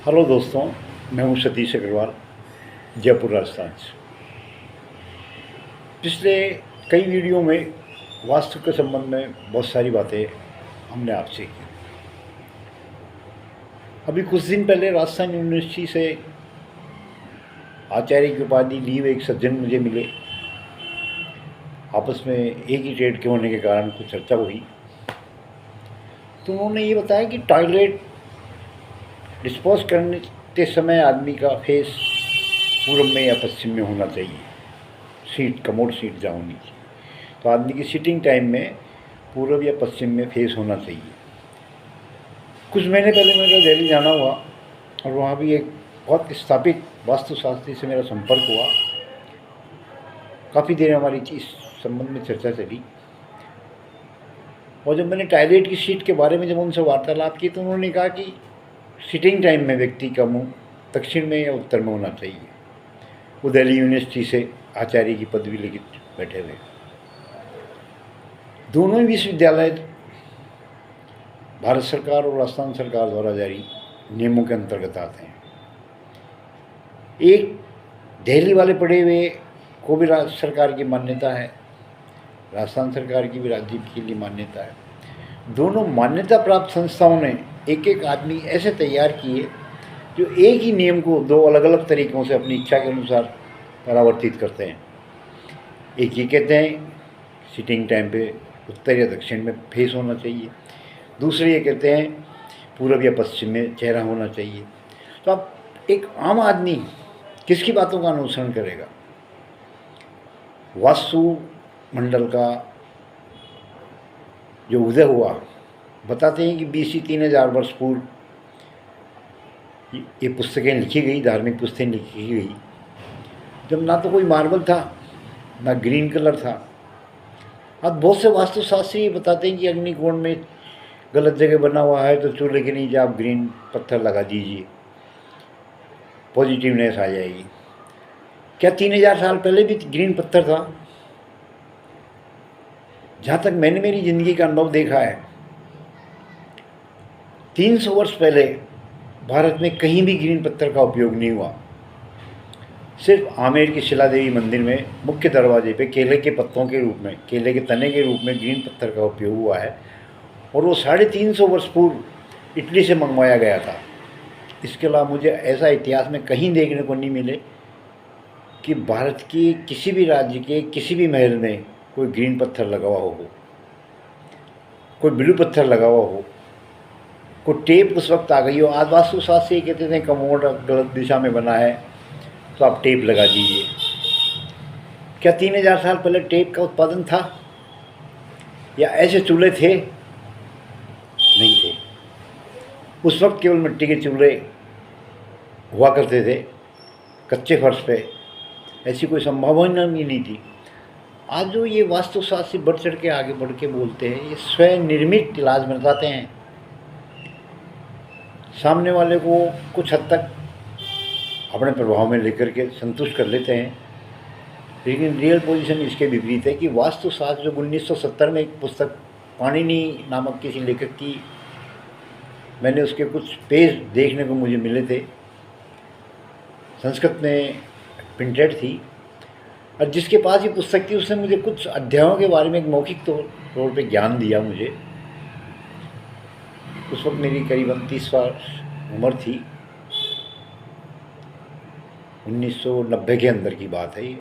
Hello दोस्तों, मैं हूं सतीश अग्रवाल, जयपुर राजस्थान से। पिछले कई वीडियो में वास्तु के संबंध में बहुत सारी बातें हमने आपसे की। अभी कुछ दिन पहले राजस्थान यूनिवर्सिटी से आचार्य की उपाधि ली हुए एक सज्जन मुझे मिले। आपस में एक ही ट्रेड के होने के कारण कुछ चर्चा हुई, तो उन्होंने ये बताया कि टॉयलेट डिस्पोज करने के समय आदमी का फेस पूरब में या पश्चिम में होना चाहिए, सीट कमोड सीट जहाँ होनी चाहिए। तो आदमी की सीटिंग टाइम में पूरब या पश्चिम में फेस होना चाहिए। कुछ महीने पहले मेरा दिल्ली जाना हुआ और वहाँ भी एक बहुत स्थापित वास्तुशास्त्री से मेरा संपर्क हुआ। काफ़ी देर हमारी इस संबंध में चर्चा चली, और जब मैंने टॉयलेट की सीट के बारे में जब उनसे वार्तालाप की तो उन्होंने कहा कि सीटिंग टाइम में व्यक्ति का मुँह दक्षिण में या उत्तर में होना चाहिए। वो दिल्ली यूनिवर्सिटी से आचार्य की पदवी लेके बैठे हुए। दोनों ही विश्वविद्यालय भारत सरकार और राजस्थान सरकार द्वारा जारी नियमों के अंतर्गत आते हैं। एक दिल्ली वाले पढ़े हुए को भी राज्य सरकार की मान्यता है, राजस्थान सरकार की भी राज्य के लिए मान्यता है। दोनों मान्यता प्राप्त संस्थाओं ने एक एक आदमी ऐसे तैयार किए जो एक ही नियम को दो अलग अलग तरीक़ों से अपनी इच्छा के अनुसार परावर्तित करते हैं। एक ये कहते हैं सीटिंग टाइम पे उत्तर या दक्षिण में फेस होना चाहिए, दूसरे ये कहते हैं पूरब या पश्चिम में चेहरा होना चाहिए। तो अब एक आम आदमी किसकी बातों का अनुसरण करेगा? वास्तु मंडल का जो उदय हुआ, बताते हैं कि BC 3000 वर्ष पूर्व ये पुस्तकें लिखी गई, धार्मिक पुस्तकें लिखी गई, जब ना तो कोई मार्बल था ना ग्रीन कलर था। अब बहुत से वास्तुशास्त्री बताते हैं कि अग्निकोण में गलत जगह बना हुआ है तो चूल्हे के नीचे आप ग्रीन पत्थर लगा दीजिए, पॉजिटिवनेस आ जाएगी। क्या 3000 साल पहले भी ग्रीन पत्थर था? जहाँ तक मैंने मेरी ज़िंदगी का अनुभव देखा है, 300 वर्ष पहले भारत में कहीं भी ग्रीन पत्थर का उपयोग नहीं हुआ। सिर्फ आमेर की शिला देवी मंदिर में मुख्य दरवाजे पे केले के पत्तों के रूप में, केले के तने के रूप में ग्रीन पत्थर का उपयोग हुआ है, और वो 350 वर्ष पूर्व इटली से मंगवाया गया था। इसके अलावा मुझे ऐसा इतिहास में कहीं देखने को नहीं मिले कि भारत की किसी भी राज्य के किसी भी महल में कोई ग्रीन पत्थर लगा हुआ हो, कोई ब्लू पत्थर लगा हुआ हो, कोई टेप उस वक्त आ गई हो। आज वास्तुशास्त्री ये कहते थे कमोड गलत दिशा में बना है तो आप टेप लगा दीजिए। क्या 3000 साल पहले टेप का उत्पादन था या ऐसे चूल्हे थे? नहीं थे। उस वक्त केवल मिट्टी के चूल्हे हुआ करते थे कच्चे फर्श पे, ऐसी कोई संभावना भी नहीं थी। आज जो ये वास्तुशास्त्री बढ़ चढ़ के आगे बढ़ के बोलते हैं, ये स्वयं निर्मित इलाज बताते हैं। सामने वाले को कुछ हद तक अपने प्रभाव में लेकर के संतुष्ट कर लेते हैं, लेकिन रियल पोजीशन इसके विपरीत है कि वास्तुशास्त्र जो 1970 में एक पुस्तक पाणिनि नामक किसी लेखक की, मैंने उसके कुछ पेज देखने को मुझे मिले थे, संस्कृत में प्रिंटेड थी, और जिसके पास ये पुस्तक थी उसने मुझे कुछ अध्यायों के बारे में एक मौखिक तौर पे ज्ञान दिया मुझे। उस वक्त मेरी करीबन 30 वर्ष उम्र थी, 1990 के अंदर की बात है ये,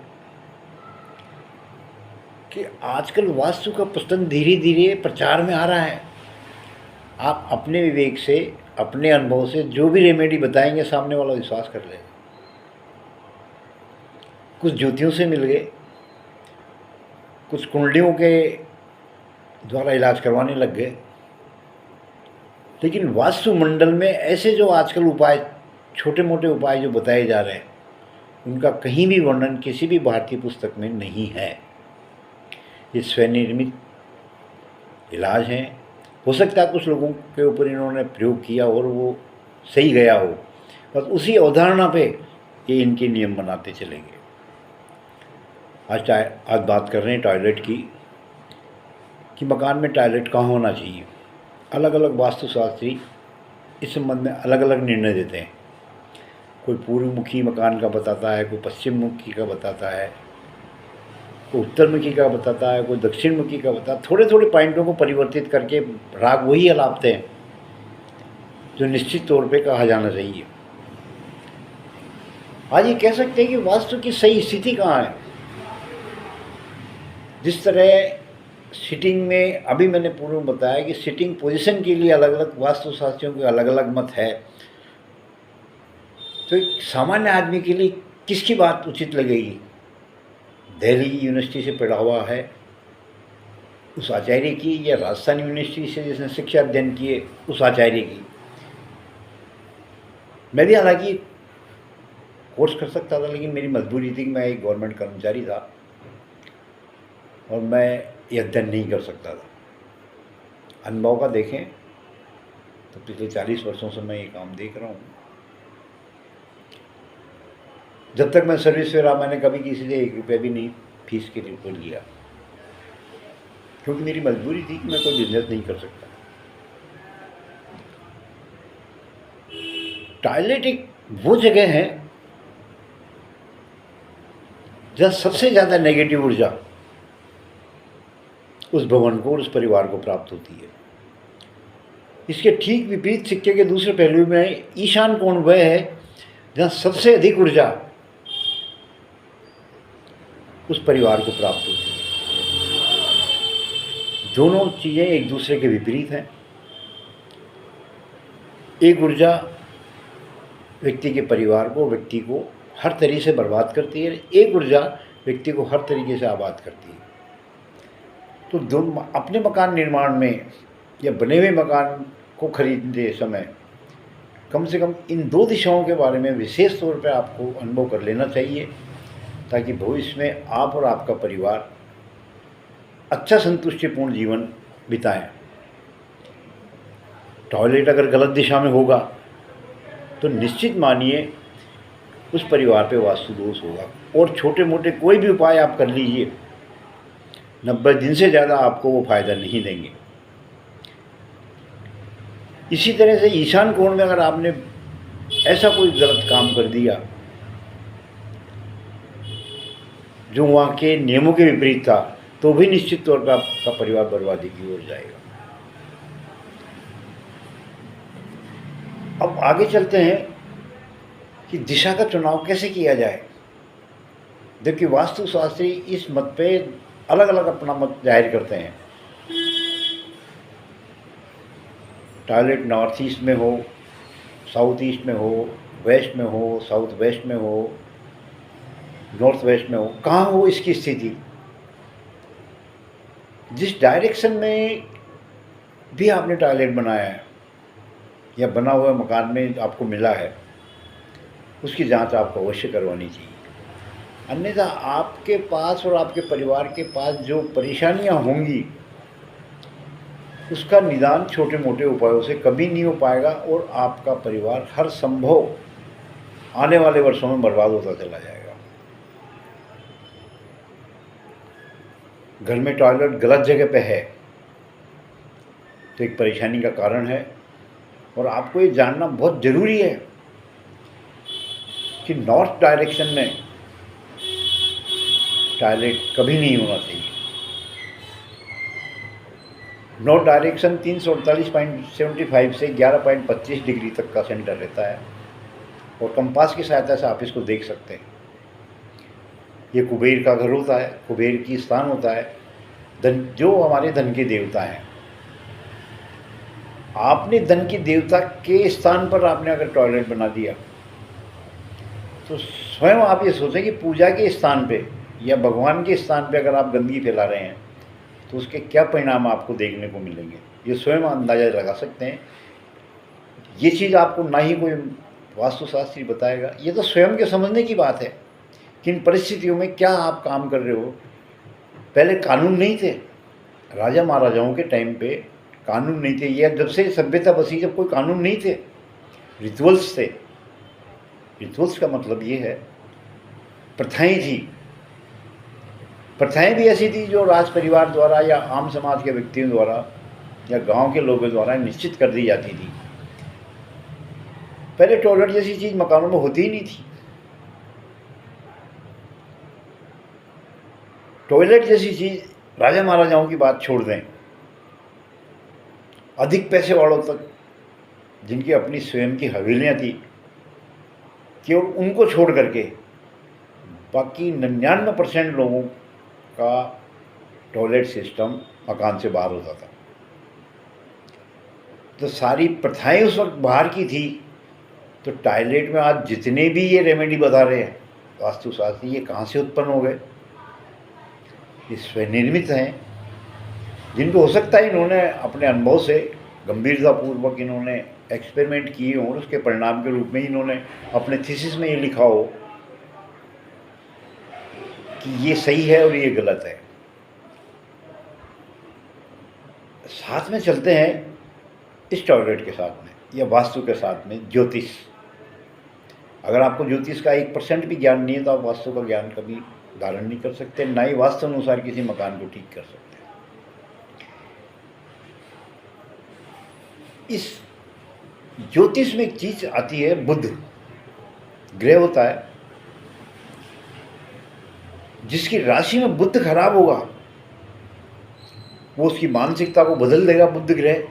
कि आजकल वास्तु का प्रचलन धीरे धीरे प्रचार में आ रहा है। आप अपने विवेक से, अपने अनुभव से जो भी रेमेडी बताएंगे सामने वाला विश्वास कर लेगा। कुछ ज्योतियों से मिल गए, कुछ कुंडलियों के द्वारा इलाज करवाने लग गए, लेकिन वास्तुमंडल में ऐसे जो आजकल उपाय, छोटे मोटे उपाय जो बताए जा रहे हैं, उनका कहीं भी वर्णन किसी भी भारतीय पुस्तक में नहीं है। ये स्वनिर्मित इलाज हैं। हो सकता है कुछ लोगों के ऊपर इन्होंने प्रयोग किया और वो सही गया हो, बस उसी अवधारणा पे ये इनके नियम बनाते चलेंगे। आज बात कर रहे हैं टॉयलेट की, कि मकान में टॉयलेट कहाँ होना चाहिए। अलग अलग वास्तुशास्त्री इस संबंध में अलग अलग निर्णय देते हैं। कोई पूर्वमुखी मकान का बताता है, कोई पश्चिम मुखी का बताता है, कोई उत्तरमुखी का बताता है, कोई दक्षिण मुखी का बताता है। थोड़े थोड़े पॉइंटों को परिवर्तित करके राग वही अलापते हैं जो निश्चित तौर पे कहा जाना चाहिए। आज ये कह सकते हैं कि वास्तु की सही स्थिति कहाँ है। जिस तरह सिटिंग में अभी मैंने पूर्व में बताया कि सिटिंग पोजीशन के लिए अलग अलग वास्तुशास्त्रियों के अलग अलग मत है, तो एक सामान्य आदमी के लिए किसकी बात उचित लगेगी? दिल्ली यूनिवर्सिटी से पढ़ा हुआ है उस आचार्य की, या राजस्थान यूनिवर्सिटी से जिसने शिक्षा अध्ययन किए उस आचार्य की? मैं भी हालांकि कोर्स कर सकता था, लेकिन मेरी मजबूरी थी कि मैं एक गवर्नमेंट कर्मचारी था और मैं ये अध्ययन नहीं कर सकता था। अनुभव का देखें तो पिछले 40 वर्षों से मैं ये काम देख रहा हूँ। जब तक मैं सर्विस में रहा मैंने कभी किसी से 1 रुपया भी नहीं फीस के लिए लिया, क्योंकि मेरी मजबूरी थी कि मैं कोई बिजनेस नहीं कर सकता। टॉयलेट एक वो जगह है जहाँ सबसे ज़्यादा नेगेटिव ऊर्जा उस भवन को और उस परिवार को प्राप्त होती है। इसके ठीक विपरीत सिक्के के दूसरे पहलू में ईशान कोण वह है जहाँ सबसे अधिक ऊर्जा उस परिवार को प्राप्त होती है। दोनों चीज़ें एक दूसरे के विपरीत हैं। एक ऊर्जा व्यक्ति के परिवार को, व्यक्ति को हर तरीके से बर्बाद करती है, एक ऊर्जा व्यक्ति को हर तरीके से आबाद करती है। तो दोनों अपने मकान निर्माण में या बने हुए मकान को खरीदते समय कम से कम इन 2 दिशाओं के बारे में विशेष तौर पर आपको अनुभव कर लेना चाहिए, ताकि भविष्य में आप और आपका परिवार अच्छा संतुष्टिपूर्ण जीवन बिताएं। टॉयलेट अगर गलत दिशा में होगा तो निश्चित मानिए उस परिवार पे वास्तु दोष होगा, और छोटे मोटे कोई भी उपाय आप कर लीजिए 90 दिन से ज़्यादा आपको वो फ़ायदा नहीं देंगे। इसी तरह से ईशान कोण में अगर आपने ऐसा कोई गलत काम कर दिया जो वहाँ के नियमों के विपरीत था, तो भी निश्चित तौर पर आपका परिवार बर्बादी की ओर जाएगा। अब आगे चलते हैं कि दिशा का चुनाव कैसे किया जाए। जबकि वास्तुशास्त्री इस मत पे अलग अलग अपना मत जाहिर करते हैं। टॉयलेट नॉर्थ ईस्ट में हो, साउथ ईस्ट में हो, वेस्ट में हो, साउथ वेस्ट में हो, नॉर्थ वेस्ट में हो, कहाँ हो इसकी स्थिति। जिस डायरेक्शन में भी आपने टॉयलेट बनाया है या बना हुआ मकान में आपको मिला है, उसकी जांच आपको अवश्य करवानी चाहिए। अन्यथा आपके पास और आपके परिवार के पास जो परेशानियां होंगी उसका निदान छोटे मोटे उपायों से कभी नहीं हो पाएगा, और आपका परिवार हर संभव आने वाले वर्षों में बर्बाद होता चला जाएगा। घर में टॉयलेट गलत जगह पे है तो एक परेशानी का कारण है, और आपको ये जानना बहुत ज़रूरी है कि नॉर्थ डायरेक्शन में टॉयलेट कभी नहीं होना चाहिए। नॉर्थ डायरेक्शन 348.75 से 11.25 डिग्री तक का सेंटर रहता है, और कंपास की सहायता से आप इसको देख सकते हैं। ये कुबेर का घर होता है, कुबेर की स्थान होता है, धन जो हमारे धन के देवता हैं। आपने धन की देवता के स्थान पर आपने अगर टॉयलेट बना दिया तो स्वयं आप ये सोचें कि पूजा के स्थान पे या भगवान के स्थान पे अगर आप गंदगी फैला रहे हैं तो उसके क्या परिणाम आपको देखने को मिलेंगे, ये स्वयं अंदाज़ा लगा सकते हैं। ये चीज़ आपको ना ही कोई वास्तुशास्त्री बताएगा, ये तो स्वयं के समझने की बात है कि इन परिस्थितियों में क्या आप काम कर रहे हो। पहले कानून नहीं थे, राजा महाराजाओं के टाइम पे कानून नहीं थे, या जब से सभ्यता बसी जब कोई कानून नहीं थे, रिचुअल्स थे। रिचुअल्स का मतलब ये है प्रथाएं थी। प्रथाएं भी ऐसी थी जो राज परिवार द्वारा या आम समाज के व्यक्तियों द्वारा या गांव के लोगों द्वारा निश्चित कर दी जाती थी। पहले टॉयलेट जैसी चीज़ मकानों में होती ही नहीं थी। टॉयलेट जैसी चीज़ राजा महाराजाओं की बात छोड़ दें, अधिक पैसे वालों तक जिनकी अपनी स्वयं की हवेलियाँ थी, केवल उनको छोड़ करके बाकी 99% लोगों का टॉयलेट सिस्टम मकान से बाहर होता था। तो सारी प्रथाएं उस वक्त बाहर की थी। तो टॉयलेट में आज जितने भी ये रेमेडी बता रहे हैं वास्तुशास्त्री, ये कहाँ से उत्पन्न हो गए? ये स्वनिर्मित हैं, जिनको हो सकता है इन्होंने अपने अनुभव से गंभीरतापूर्वक इन्होंने एक्सपेरिमेंट किए हों और उसके परिणाम के रूप में इन्होंने अपने थीसिस में ये लिखा हो कि ये सही है और ये गलत है। साथ में चलते हैं इस टॉयलेट के साथ में या वास्तु के साथ में ज्योतिष। अगर आपको ज्योतिष का 1% भी ज्ञान नहीं है तो आप वास्तु का ज्ञान कभी धारण नहीं कर सकते, ना ही वास्तु अनुसार किसी मकान को ठीक कर सकते। इस ज्योतिष में एक चीज आती है, बुध ग्रह होता है, जिसकी राशि में बुध खराब होगा वो उसकी मानसिकता को बदल देगा बुध ग्रह,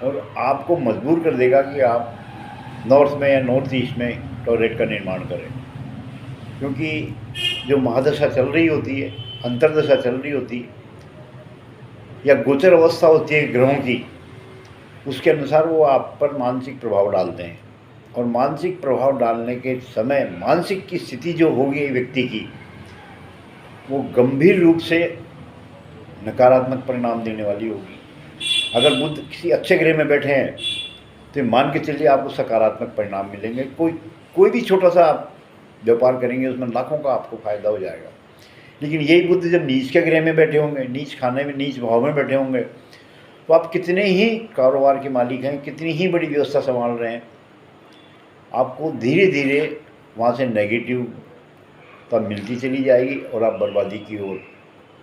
और आपको मजबूर कर देगा कि आप नॉर्थ में या नॉर्थ ईस्ट में टॉयलेट का निर्माण करें। क्योंकि जो महादशा चल रही होती है, अंतरदशा चल रही होती है, या गोचर अवस्था होती है ग्रहों की, उसके अनुसार वो आप पर मानसिक प्रभाव डालते हैं। और मानसिक प्रभाव डालने के समय मानसिक की स्थिति जो होगी व्यक्ति की, वो गंभीर रूप से नकारात्मक परिणाम देने वाली होगी। अगर बुध किसी अच्छे ग्रह में बैठे हैं तो मान के चलिए आपको सकारात्मक परिणाम मिलेंगे। कोई भी छोटा सा आप व्यापार करेंगे उसमें लाखों का आपको फायदा हो जाएगा। लेकिन यही बुध जब नीच के ग्रह में बैठे होंगे, नीच खाने में, नीच भाव में बैठे होंगे, तो आप कितने ही कारोबार के मालिक हैं, कितनी ही बड़ी व्यवस्था संभाल रहे हैं, आपको धीरे धीरे वहाँ से नेगेटिव तब मिलती चली जाएगी और आप बर्बादी की ओर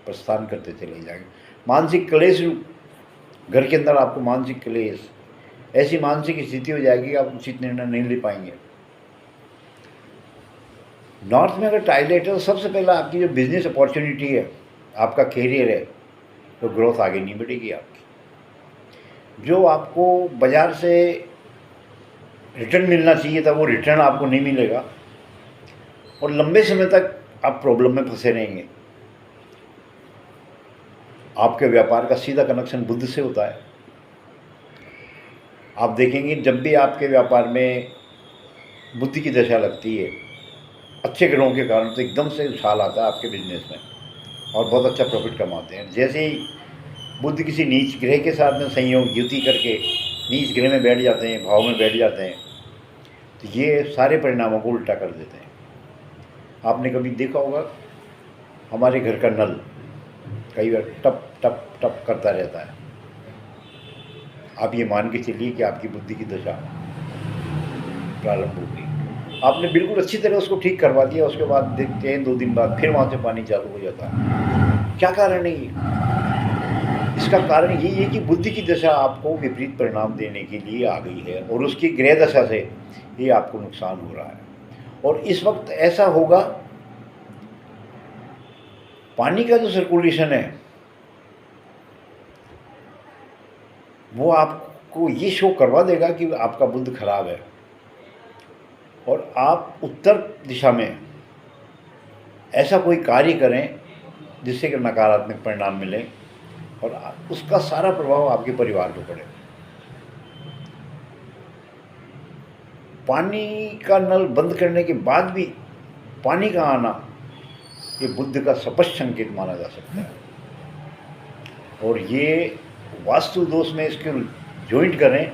प्रस्थान करते चले जाएंगे। मानसिक क्लेश, घर के अंदर आपको मानसिक क्लेश, ऐसी मानसिक स्थिति हो जाएगी कि आप उचित निर्णय नहीं ले पाएंगे। नॉर्थ में अगर टॉयलेट है तो सबसे पहला आपकी जो बिजनेस अपॉर्चुनिटी है, आपका कैरियर है, तो ग्रोथ आगे नहीं बढ़ेगी आपकी। जो आपको बाज़ार से रिटर्न मिलना चाहिए था वो रिटर्न आपको नहीं मिलेगा और लंबे समय तक आप प्रॉब्लम में फंसे रहेंगे। आपके व्यापार का सीधा कनेक्शन बुध से होता है। आप देखेंगे जब भी आपके व्यापार में बुध की दशा लगती है अच्छे ग्रहों के कारण, तो एकदम से उछाल आता है आपके बिजनेस में और बहुत अच्छा प्रॉफिट कमाते हैं। जैसे ही बुध किसी नीच ग्रह के साथ में संयोग युति करके नीच ग्रह में बैठ जाते हैं, भाव में बैठ जाते हैं, तो ये सारे परिणामों को उल्टा कर देते हैं। आपने कभी देखा होगा हमारे घर का नल कई बार टप टप टप करता रहता है। आप ये मान के चलिए कि आपकी बुद्धि की दशा प्रारंभ हो गई। आपने बिल्कुल अच्छी तरह उसको ठीक करवा दिया, उसके बाद देखते हैं 2 दिन बाद फिर वहाँ से पानी चालू हो जाता है। क्या कारण है ये? इसका कारण यही है कि बुद्धि की दशा आपको विपरीत परिणाम देने के लिए आ गई है और उसकी ग्रह दशा से ये आपको नुकसान हो रहा है। और इस वक्त ऐसा होगा, पानी का जो सर्कुलेशन है वो आपको ये शो करवा देगा कि आपका बुध खराब है और आप उत्तर दिशा में ऐसा कोई कार्य करें जिससे कि नकारात्मक परिणाम मिले और उसका सारा प्रभाव आपके परिवार पर पड़े। पानी का नल बंद करने के बाद भी पानी का आना ये बुद्ध का स्पष्ट संकेत माना जा सकता है। और ये वास्तु दोष में इसके जॉइंट करें,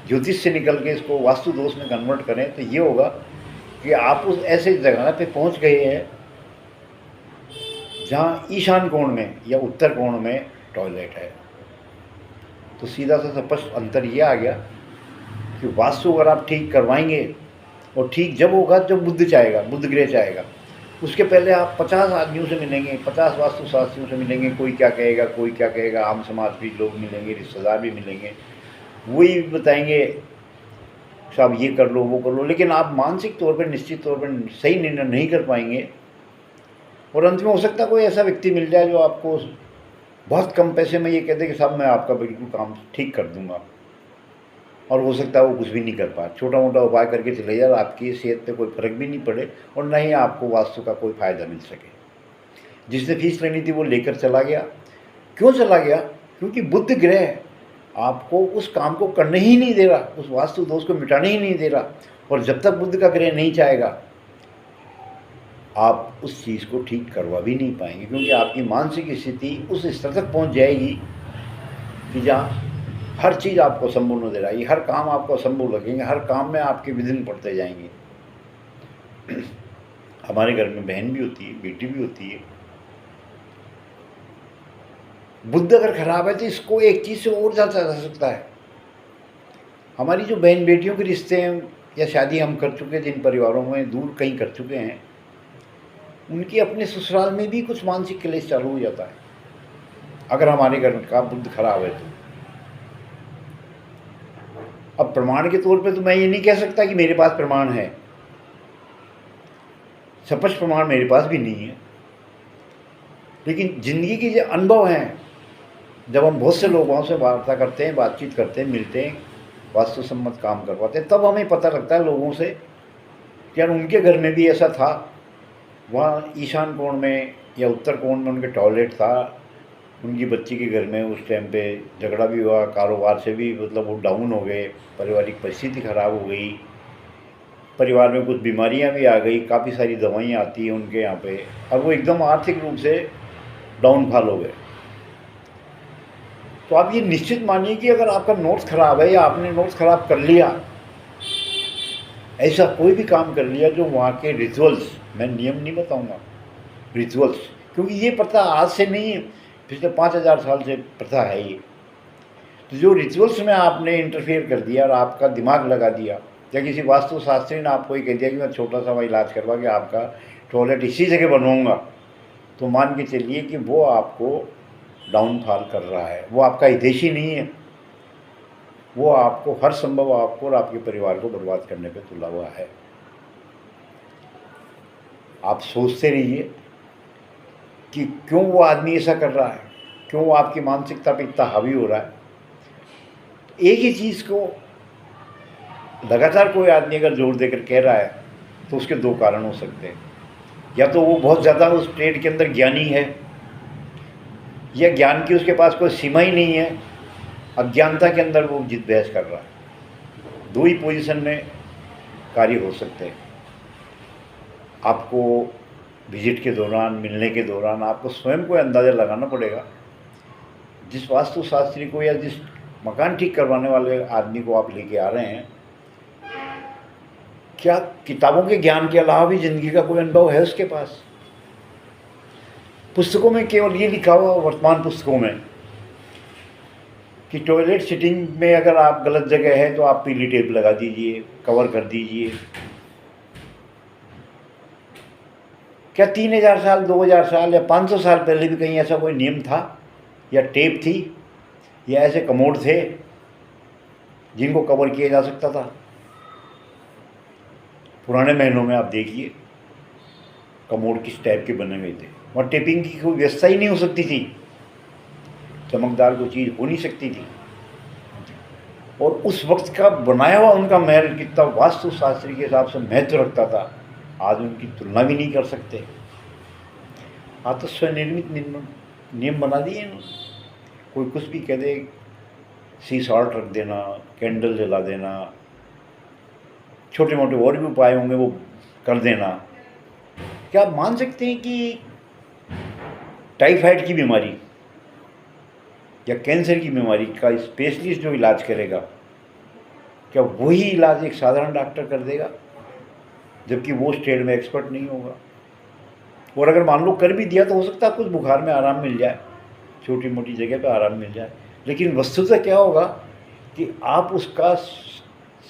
ज्योतिष से निकल के इसको वास्तु दोष में कन्वर्ट करें, तो ये होगा कि आप उस ऐसे जगह पे पहुंच गए हैं जहाँ ईशान कोण में या उत्तर कोण में टॉयलेट है। तो सीधा सा स्पष्ट अंतर ये आ गया कि वास्तु अगर आप ठीक करवाएंगे, और ठीक जब होगा जब बुध चाहेगा, बुध ग्रह चाहेगा, उसके पहले आप 50 आदमियों से मिलेंगे, 50 वास्तुशास्त्रियों से मिलेंगे, कोई क्या कहेगा, कोई क्या कहेगा, आम समाज भी लोग मिलेंगे, रिश्तेदार भी मिलेंगे, वही बताएंगे साहब ये कर लो वो कर लो, लेकिन आप मानसिक तौर पर निश्चित तौर पर सही निर्णय नहीं कर पाएंगे। और अंत में हो सकता है कोई ऐसा व्यक्ति मिल जाए जो आपको बहुत कम पैसे में ये कह दे कि साहब मैं आपका बिल्कुल काम ठीक कर दूंगा, और हो सकता है वो कुछ भी नहीं कर पाए, छोटा मोटा उपाय करके चले जाए, आपकी सेहत पे कोई फर्क भी नहीं पड़े और न ही आपको वास्तु का कोई फ़ायदा मिल सके। जिसने फीस लेनी थी वो लेकर चला गया। क्यों चला गया? क्योंकि बुध ग्रह आपको उस काम को करने ही नहीं दे रहा, उस वास्तु दोष को मिटाने ही नहीं दे रहा। और जब तक बुध का ग्रह नहीं चाहेगा आप उस चीज़ को ठीक करवा भी नहीं पाएंगे, क्योंकि आपकी मानसिक स्थिति उस स्तर तक पहुंच जाएगी कि जहाँ हर चीज़ आपको असंभव नजर आएगी, हर काम आपको असंभव लगेंगे, हर काम में आपके विघ्न पड़ते जाएंगे। हमारे घर में बहन भी होती है, बेटी भी होती है। बुध अगर खराब है तो इसको एक चीज़ से और ज़्यादा जा सकता है। हमारी जो बहन बेटियों के रिश्ते हैं या शादी हम कर चुके, जिन परिवारों में दूर कहीं कर चुके हैं, उनकी अपने ससुराल में भी कुछ मानसिक क्लेश चालू हो जाता है अगर हमारे घर का बुध खराब है तो। अब प्रमाण के तौर पे तो मैं ये नहीं कह सकता कि मेरे पास प्रमाण है, स्पष्ट प्रमाण मेरे पास भी नहीं है, लेकिन ज़िंदगी के जो अनुभव हैं, जब हम बहुत से लोगों से वार्ता करते हैं, बातचीत करते हैं, मिलते हैं, वास्तु सम्मत काम करवाते हैं, तब हमें पता लगता है लोगों से कि यार उनके घर में भी ऐसा था, वहाँ ईशान कोण में या उत्तर कोण में उनके टॉयलेट था, उनकी बच्ची के घर में उस टाइम पे झगड़ा भी हुआ, कारोबार से भी मतलब वो डाउन हो गए, पारिवारिक परिस्थिति ख़राब हो गई, परिवार में कुछ बीमारियां भी आ गई, काफ़ी सारी दवाइयाँ आती हैं उनके यहाँ पे, और वो एकदम आर्थिक रूप से डाउनफॉल हो गए। तो आप ये निश्चित मानिए कि अगर आपका नोट्स ख़राब है या आपने नोट्स ख़राब कर लिया, ऐसा कोई भी काम कर लिया जो वहाँ के रिचुअल्स, मैं नियम नहीं बताऊँगा, रिचुअल्स, क्योंकि ये प्रथा आज से नहीं है, पिछले 5000 साल से प्रथा है ये। तो जो रिचुअल्स में आपने इंटरफेयर कर दिया और आपका दिमाग लगा दिया, या किसी वास्तुशास्त्री ने आपको ये कह दिया कि मैं छोटा सा इलाज करवा के आपका टॉयलेट इसी जगह बनवाऊँगा, तो मान के चलिए कि वो आपको डाउनफॉल कर रहा है, वो आपका हितैषी नहीं है, वो आपको हर संभव आपको और आपके परिवार को बर्बाद करने पे तुला हुआ है। आप सोचते रहिए कि क्यों वो आदमी ऐसा कर रहा है, क्यों वो आपकी मानसिकता पे इतना हावी हो रहा है। एक ही चीज़ को लगातार कोई आदमी अगर जोर देकर कह रहा है तो उसके दो कारण हो सकते हैं, या तो वो बहुत ज़्यादा उस ट्रेड के अंदर ज्ञानी है, या ज्ञान की उसके पास कोई सीमा ही नहीं है, अज्ञानता के अंदर वो जिद बहस कर रहा है। दो ही पोजीशन में कार्य हो सकते हैं। आपको विजिट के दौरान, मिलने के दौरान आपको स्वयं को अंदाज़ा लगाना पड़ेगा, जिस वास्तुशास्त्री को या जिस मकान ठीक करवाने वाले आदमी को आप लेके आ रहे हैं, क्या किताबों के ज्ञान के अलावा भी ज़िंदगी का कोई अनुभव है उसके पास। पुस्तकों में केवल ये लिखा हुआ, वर्तमान पुस्तकों में, कि टॉयलेट सिटिंग में अगर आप गलत जगह है तो आप पीली टेप लगा दीजिए, कवर कर दीजिए। क्या 3000 साल, 2000 साल या 500 साल पहले भी कहीं ऐसा कोई नियम था या टेप थी या ऐसे कमोड थे जिनको कवर किया जा सकता था? पुराने महलों में आप देखिए कमोड किस टाइप के बने हुए थे, वहाँ टेपिंग की कोई व्यवस्था ही नहीं हो सकती थी, चमकदार कोई चीज़ हो नहीं सकती थी। और उस वक्त का बनाया हुआ उनका महल कितना वास्तुशास्त्री के हिसाब से महत्व रखता था, आज उनकी तुलना भी नहीं कर सकते। आज तो स्वनिर्मित नियम बना दिए इन्होंने, कोई कुछ भी कह दे, सी सॉल्ट रख देना, कैंडल जला देना, छोटे मोटे और भी उपाय होंगे वो कर देना। क्या आप मान सकते हैं कि टाइफाइड की बीमारी या कैंसर की बीमारी का स्पेशलिस्ट जो इलाज करेगा, क्या वही इलाज एक साधारण डॉक्टर कर देगा, जबकि वो उस ट्रेड में एक्सपर्ट नहीं होगा? और अगर मान लो कर भी दिया तो हो सकता है कुछ बुखार में आराम मिल जाए, छोटी मोटी जगह पे आराम मिल जाए, लेकिन वस्तुतः क्या होगा कि आप उसका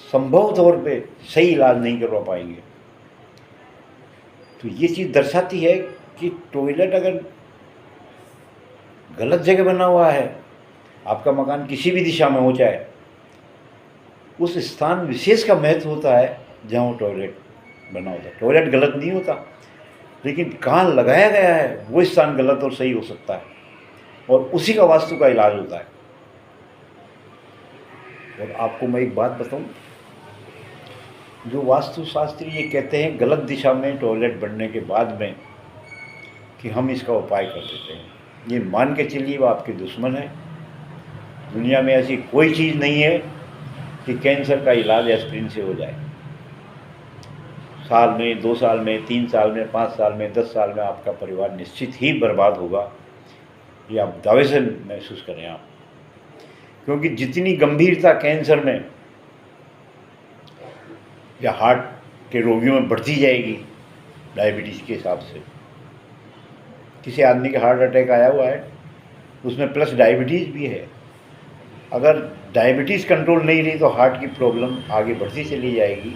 संभव तौर पे सही इलाज नहीं करवा पाएंगे। तो ये चीज़ दर्शाती है कि टॉयलेट अगर गलत जगह बना हुआ है, आपका मकान किसी भी दिशा में हो जाए, उस स्थान विशेष का महत्व होता है जहाँ वो टॉयलेट बना होता है। टॉयलेट गलत नहीं होता, लेकिन कहाँ लगाया गया है वो स्थान गलत और सही हो सकता है, और उसी का वास्तु का इलाज होता है। और आपको मैं एक बात बताऊं, जो वास्तुशास्त्री ये कहते हैं गलत दिशा में टॉयलेट बनने के बाद में कि हम इसका उपाय कर देते हैं, ये मान के चलिए वो आपके दुश्मन है। दुनिया में ऐसी कोई चीज़ नहीं है कि कैंसर का इलाज एस्पिरिन से हो जाए। साल में, 2 साल में, 3 साल में, 5 साल में, 10 साल में आपका परिवार निश्चित ही बर्बाद होगा, ये आप दावे से महसूस करें आप। क्योंकि जितनी गंभीरता कैंसर में या हार्ट के रोगियों में बढ़ती जाएगी डायबिटीज़ के हिसाब से, किसी आदमी के हार्ट अटैक आया हुआ है, उसमें प्लस डायबिटीज़ भी है। अगर डायबिटीज़ कंट्रोल नहीं रही तो हार्ट की प्रॉब्लम आगे बढ़ती चली जाएगी,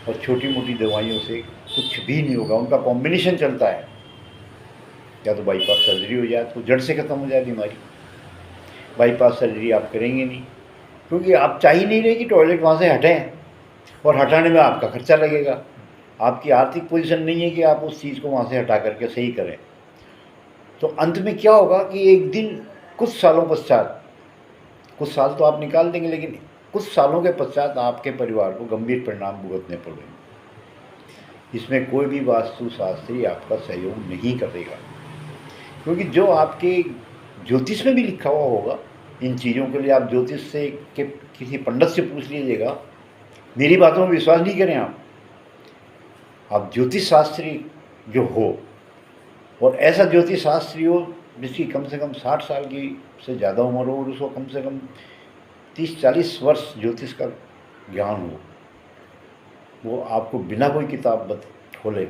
और छोटी मोटी दवाइयों से कुछ भी नहीं होगा। उनका कॉम्बिनेशन चलता है, या तो बाईपास सर्जरी हो जाए तो जड़ से ख़त्म हो जाए बीमारी। बाईपास सर्जरी आप करेंगे नहीं, क्योंकि आप चाह ही नहीं रहे कि टॉयलेट वहाँ से हटें, और हटाने में आपका खर्चा लगेगा। आपकी आर्थिक पोजीशन नहीं है कि आप उस चीज़ को वहाँ से हटा करके सही करें। तो अंत में क्या होगा कि एक दिन, कुछ सालों पश्चात, कुछ साल तो आप निकाल देंगे, लेकिन कुछ सालों के पश्चात आपके परिवार को गंभीर परिणाम भुगतने पड़ेंगे। इसमें कोई भी वास्तुशास्त्री आपका सहयोग नहीं करेगा, क्योंकि जो आपके ज्योतिष में भी लिखा हुआ होगा इन चीज़ों के लिए, आप ज्योतिष से के किसी पंडित से पूछ लीजिएगा, मेरी बातों में विश्वास नहीं करें आप ज्योतिष शास्त्री जो हो, और ऐसा ज्योतिष शास्त्री हो जिसकी कम से कम 60 साल की से ज़्यादा उम्र हो, और उसको कम से कम 30-40 वर्ष ज्योतिष का ज्ञान हो, वो आपको बिना कोई किताब खोले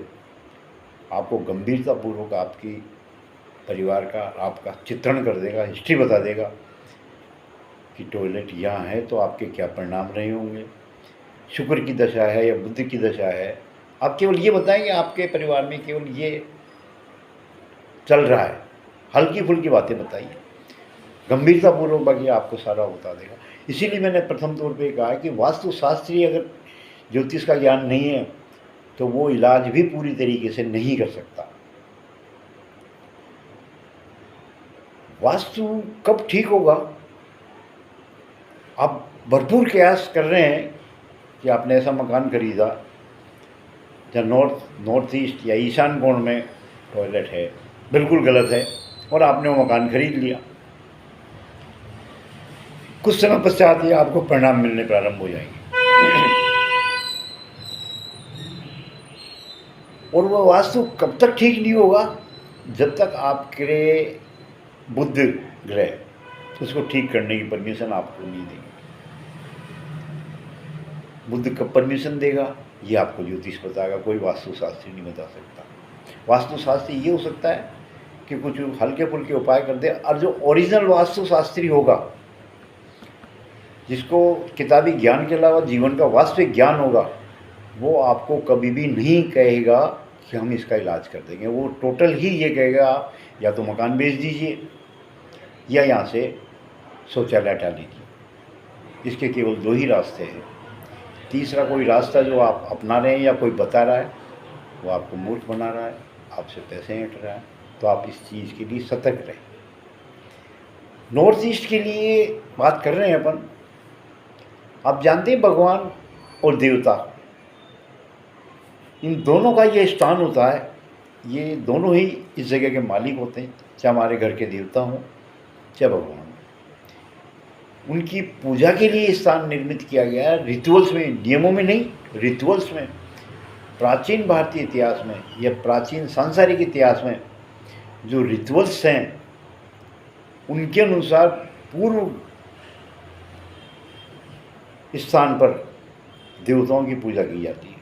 आपको गंभीरतापूर्वक आपकी परिवार का, आपका चित्रण कर देगा, हिस्ट्री बता देगा कि टॉयलेट यहाँ है तो आपके क्या परिणाम रहे होंगे, शुक्र की दशा है या बुध की दशा है। आप केवल ये बताएंगे आपके परिवार में केवल ये चल रहा है, हल्की फुल्की बातें बताइए, गंभीरतापूर्वक बाकी आपको सारा बता देगा। इसीलिए मैंने प्रथम तौर पे कहा कि वास्तुशास्त्री अगर ज्योतिष का ज्ञान नहीं है तो वो इलाज भी पूरी तरीके से नहीं कर सकता। वास्तु कब ठीक होगा? आप भरपूर प्रयास कर रहे हैं कि आपने ऐसा मकान खरीदा जहाँ नॉर्थ ईस्ट या ईशान कोण में टॉयलेट है, बिल्कुल गलत है, और आपने वो मकान खरीद लिया। कुछ समय पश्चात ही आपको परिणाम मिलने प्रारंभ हो जाएंगे, और वो वास्तु कब तक ठीक नहीं होगा? जब तक आपके बुध ग्रह उसको ठीक करने की परमिशन आपको नहीं देंगे। बुध कब परमिशन देगा ये आपको ज्योतिष बताएगा, कोई वास्तुशास्त्री नहीं बता सकता। वास्तुशास्त्री ये हो सकता है कि कुछ हल्के फुल्के उपाय कर दे, और जो ओरिजिनल वास्तुशास्त्री होगा, जिसको किताबी ज्ञान के अलावा जीवन का वास्तविक ज्ञान होगा, वो आपको कभी भी नहीं कहेगा कि हम इसका इलाज कर देंगे। वो टोटल ही ये कहेगा या तो मकान बेच दीजिए या यहाँ से शौचालय हटा लीजिए। इसके केवल 2 ही रास्ते हैं। तीसरा कोई रास्ता जो आप अपना रहे हैं या कोई बता रहा है वो आपको मूर्ख बना रहा है, आपसे पैसे ऐंठ रहा है, तो आप इस चीज़ के लिए सतर्क रहें। नॉर्थ ईस्ट के लिए बात कर रहे हैं अपन। आप जानते हैं भगवान और देवता, इन दोनों का ये स्थान होता है, ये दोनों ही इस जगह के मालिक होते हैं, चाहे हमारे घर के देवता हों चाहे भगवान। उनकी पूजा के लिए स्थान निर्मित किया गया है, रिचुअल्स में, नियमों में नहीं, रिचुअल्स में। प्राचीन भारतीय इतिहास में या प्राचीन सांसारिक इतिहास में जो रिचुअल्स हैं उनके अनुसार पूर्व स्थान पर देवताओं की पूजा की जाती है।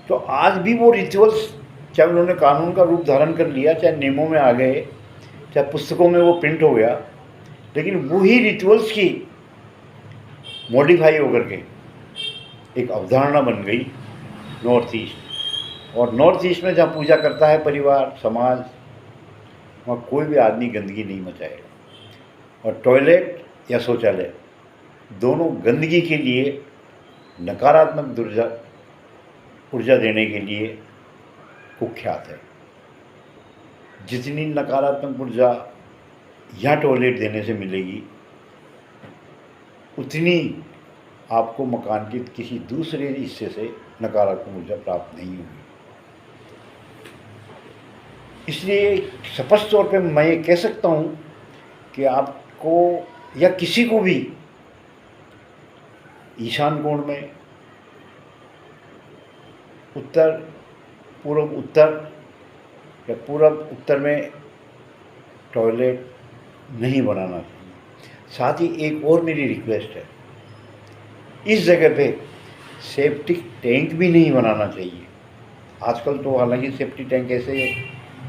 तो आज भी वो रिचुअल्स, चाहे उन्होंने कानून का रूप धारण कर लिया, चाहे नियमों में आ गए, चाहे पुस्तकों में वो प्रिंट हो गया, लेकिन वही रिचुअल्स की मॉडिफाई होकर के एक अवधारणा बन गई नॉर्थ ईस्ट। और नॉर्थ ईस्ट में जहाँ पूजा करता है परिवार, समाज, वहाँ कोई भी आदमी गंदगी नहीं मचाएगा। और टॉयलेट या शौचालय दोनों गंदगी के लिए, नकारात्मक ऊर्जा देने के लिए कुख्यात है। जितनी नकारात्मक ऊर्जा यहाँ टॉयलेट देने से मिलेगी, उतनी आपको मकान के किसी दूसरे हिस्से से नकारात्मक ऊर्जा प्राप्त नहीं होगी। इसलिए स्पष्ट तौर पे मैं ये कह सकता हूँ कि आपको या किसी को भी ईशान कोण में, उत्तर पूर्व उत्तर या पूर्व उत्तर में टॉयलेट नहीं बनाना चाहिए। साथ ही एक और मेरी रिक्वेस्ट है, इस जगह पे सेप्टिक टैंक भी नहीं बनाना चाहिए। आजकल तो हालांकि सेप्टिक टैंक ऐसे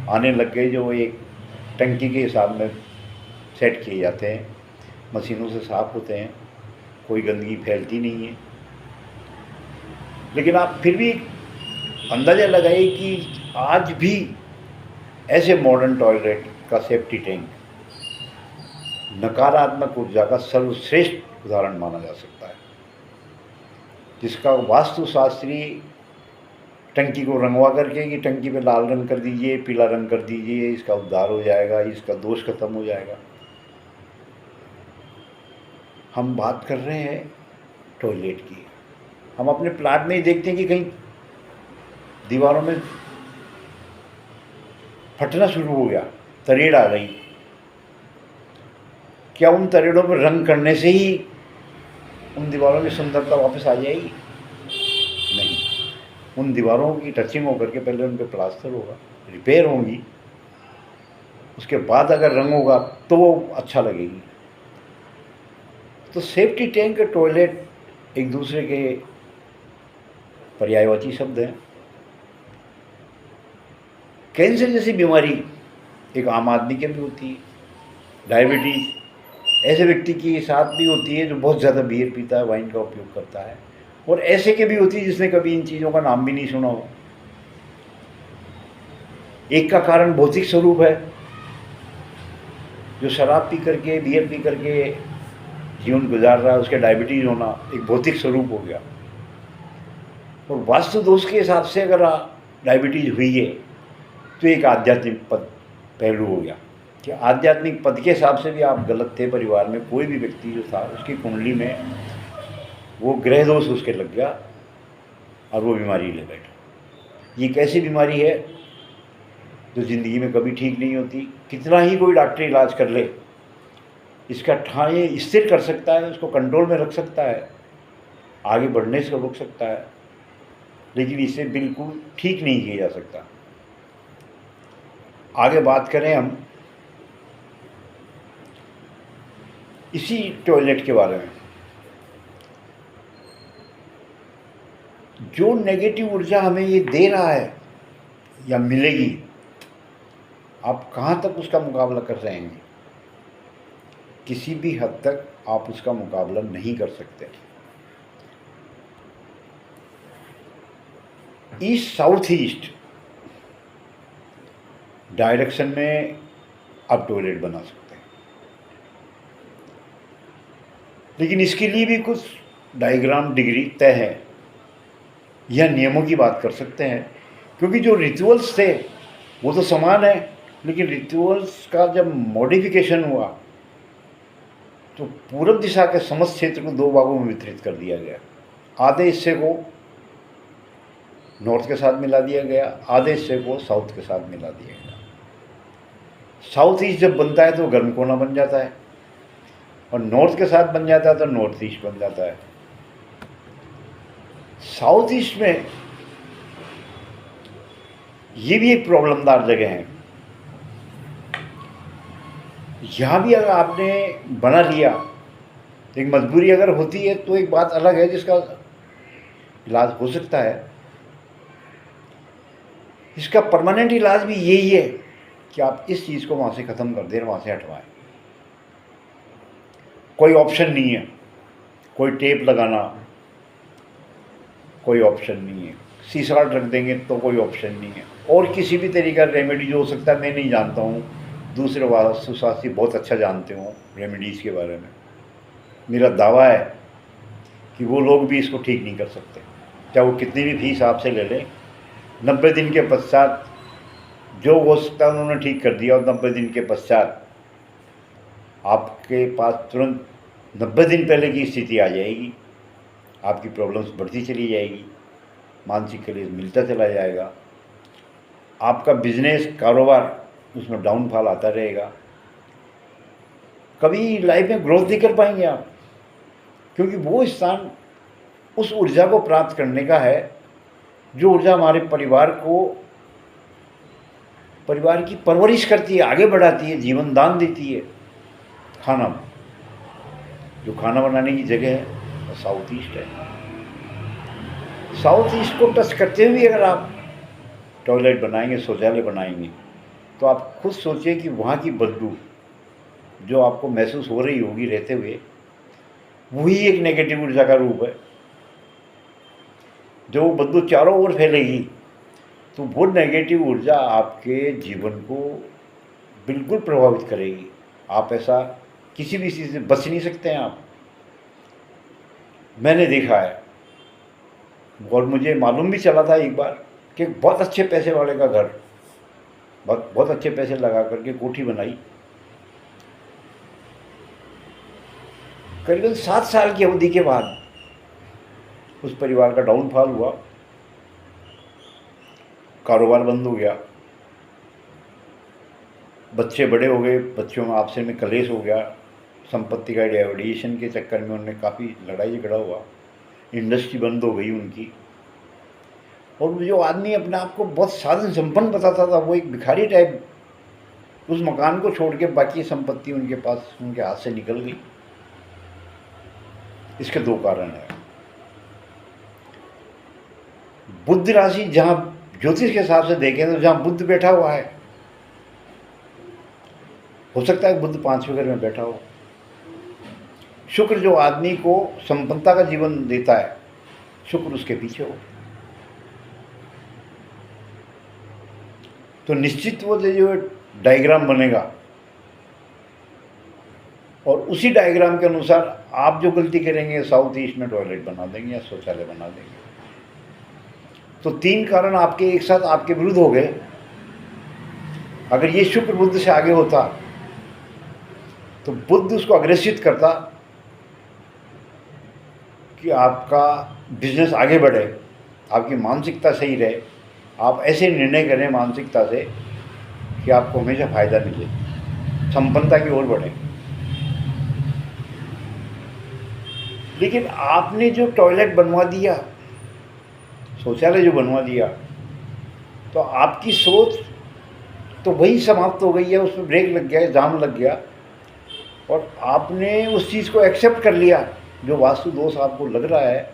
आने लग गए जो एक टंकी के हिसाब में सेट किए जाते हैं, मशीनों से साफ होते हैं, कोई गंदगी फैलती नहीं है। लेकिन आप फिर भी अंदाज़ा लगाइए कि आज भी ऐसे मॉडर्न टॉयलेट का सेफ्टी टैंक नकारात्मक ऊर्जा का सर्वश्रेष्ठ उदाहरण माना जा सकता है, जिसका वास्तुशास्त्री टंकी को रंगवा करके कि टंकी पे लाल रंग कर दीजिए, पीला रंग कर दीजिए, इसका उद्धार हो जाएगा, इसका दोष खत्म हो जाएगा। हम बात कर रहे हैं टॉयलेट की। हम अपने प्लाट में ही देखते हैं कि कहीं दीवारों में फटना शुरू हो गया, तरेड़ आ गई। क्या उन तरेड़ों पर रंग करने से ही उन दीवारों की सुंदरता वापस आ जाएगी? नहीं। उन दीवारों की टचिंग होकर के पहले उन पर प्लास्टर होगा, रिपेयर होंगी, उसके बाद अगर रंग होगा तो वो अच्छा लगेगी। तो सेफ्टी टैंक, टॉयलेट एक दूसरे के पर्यायवाची शब्द हैं। कैंसर जैसी बीमारी एक आम आदमी के भी होती है, डायबिटीज ऐसे व्यक्ति के साथ भी होती है जो बहुत ज़्यादा बियर पीता है, वाइन का उपयोग करता है, और ऐसे के भी होती है जिसने कभी इन चीज़ों का नाम भी नहीं सुना हो। एक का कारण भौतिक स्वरूप है, जो शराब पी करके, बियर पी करके जीवन गुजार रहा है, उसके डायबिटीज होना एक भौतिक स्वरूप हो गया। और वास्तु दोष के हिसाब से अगर डायबिटीज हुई है तो एक आध्यात्मिक पहलू हो गया कि आध्यात्मिक पद के हिसाब से भी आप गलत थे। परिवार में कोई भी व्यक्ति जो था, उसकी कुंडली में वो ग्रह दोष उसके लग गया और वो बीमारी ले बैठा। ये कैसी बीमारी है जो ज़िंदगी में कभी ठीक नहीं होती। कितना ही कोई डॉक्टर इलाज कर ले, इसका ठाएँ स्थिर कर सकता है, उसको कंट्रोल में रख सकता है, आगे बढ़ने से रोक सकता है, लेकिन इसे बिल्कुल ठीक नहीं किया जा सकता। आगे बात करें हम इसी टॉयलेट के बारे में। जो नेगेटिव ऊर्जा हमें ये दे रहा है या मिलेगी, आप कहाँ तक उसका मुकाबला कर जाएंगे? किसी भी हद तक आप उसका मुकाबला नहीं कर सकते। ईस्ट साउथ ईस्ट डायरेक्शन में आप टॉयलेट बना सकते हैं, लेकिन इसके लिए भी कुछ डायग्राम डिग्री तय है या नियमों की बात कर सकते हैं, क्योंकि जो रिचुअल्स थे वो तो समान है, लेकिन रिचुअल्स का जब मॉडिफिकेशन हुआ तो पूर्व दिशा के समस्त क्षेत्र को दो भागों में वितरित कर दिया गया। आधे हिस्से को नॉर्थ के साथ मिला दिया गया, आधे हिस्से को साउथ के साथ मिला दिया गया। साउथ ईस्ट जब बनता है तो गर्म कोना बन जाता है, और नॉर्थ के साथ बन जाता है तो नॉर्थ ईस्ट बन जाता है। साउथ ईस्ट में ये भी एक प्रॉब्लमदार जगह है। यहाँ भी अगर आपने बना लिया, एक मजबूरी अगर होती है तो एक बात अलग है जिसका इलाज हो सकता है। इसका परमानेंट इलाज भी यही है कि आप इस चीज़ को वहाँ से ख़त्म कर दें, वहाँ से हटवाएं। कोई ऑप्शन नहीं है, कोई टेप लगाना कोई ऑप्शन नहीं है, शीशा रख देंगे तो कोई ऑप्शन नहीं है, और किसी भी तरीका रेमेडी जो हो सकता है मैं नहीं जानता हूँ, दूसरे वास्तुशास्त्री बहुत अच्छा जानते हो रेमेडीज़ के बारे में। मेरा दावा है कि वो लोग भी इसको ठीक नहीं कर सकते, चाहे वो कितनी भी फीस आपसे ले लें। 90 दिन के पश्चात जो हो सकता है उन्होंने ठीक कर दिया, और 90 दिन के पश्चात आपके पास तुरंत 90 दिन पहले की स्थिति आ जाएगी। आपकी प्रॉब्लम्स बढ़ती चली जाएगी, मानसिक क्लेश मिलता चला जाएगा, आपका बिजनेस कारोबार उसमें डाउनफॉल आता रहेगा, कभी लाइफ में ग्रोथ नहीं कर पाएंगे आप, क्योंकि वो स्थान उस ऊर्जा को प्राप्त करने का है जो ऊर्जा हमारे परिवार की परवरिश करती है, आगे बढ़ाती है, जीवन दान देती है। खाना, जो खाना बनाने की जगह है वो साउथ ईस्ट है। साउथ ईस्ट को टच करते हुए अगर आप टॉयलेट बनाएंगे, शौचालय बनाएंगे, तो आप खुद सोचिए कि वहाँ की बदबू जो आपको महसूस हो रही होगी रहते हुए, वही एक नेगेटिव ऊर्जा का रूप है। जो वो बदबू चारों ओर फैलेगी तो वो नेगेटिव ऊर्जा आपके जीवन को बिल्कुल प्रभावित करेगी। आप ऐसा किसी भी चीज़ से बच नहीं सकते हैं आप। मैंने देखा है और मुझे मालूम भी चला था एक बार कि बहुत अच्छे पैसे वाले का घर, बहुत अच्छे पैसे लगा करके कोठी बनाई, करीबन 7 साल की अवधि के बाद उस परिवार का डाउनफॉल हुआ, कारोबार बंद हो गया, बच्चे बड़े हो गए, बच्चों में आपसे में कलेश हो गया, संपत्ति का डिवाइडेशन के चक्कर में उन्हें काफ़ी लड़ाई झगड़ा हुआ, इंडस्ट्री बंद हो गई उनकी। और जो आदमी अपने आप को बहुत साधन संपन्न बताता था, वो एक भिखारी टाइप उस मकान को छोड़ के बाकी संपत्ति उनके पास, उनके हाथ से निकल गई। इसके 2 कारण हैं। बुध राशि जहाँ ज्योतिष के हिसाब से देखें तो जहाँ बुध बैठा हुआ है, हो सकता है बुध 5वें घर में बैठा हो। शुक्र जो आदमी को संपन्नता का जीवन देता है, शुक्र उसके पीछे हो, तो निश्चित वो जो डायग्राम बनेगा और उसी डायग्राम के अनुसार आप जो गलती करेंगे, साउथ ईस्ट में टॉयलेट बना देंगे या शौचालय बना देंगे। तो 3 कारण आपके एक साथ आपके विरुद्ध हो गए। अगर ये शुक्र बुध से आगे होता तो बुध उसको अग्रेसित करता कि आपका बिजनेस आगे बढ़े, आपकी मानसिकता सही रहे, आप ऐसे निर्णय करें मानसिकता से कि आपको हमेशा फायदा मिले, संपन्नता की ओर बढ़े। लेकिन आपने जो टॉयलेट बनवा दिया, शौचालय जो बनवा दिया, तो आपकी सोच तो वही समाप्त हो गई है, उसमें ब्रेक लग गया, जाम लग गया, और आपने उस चीज़ को एक्सेप्ट कर लिया जो वास्तु दोष आपको लग रहा है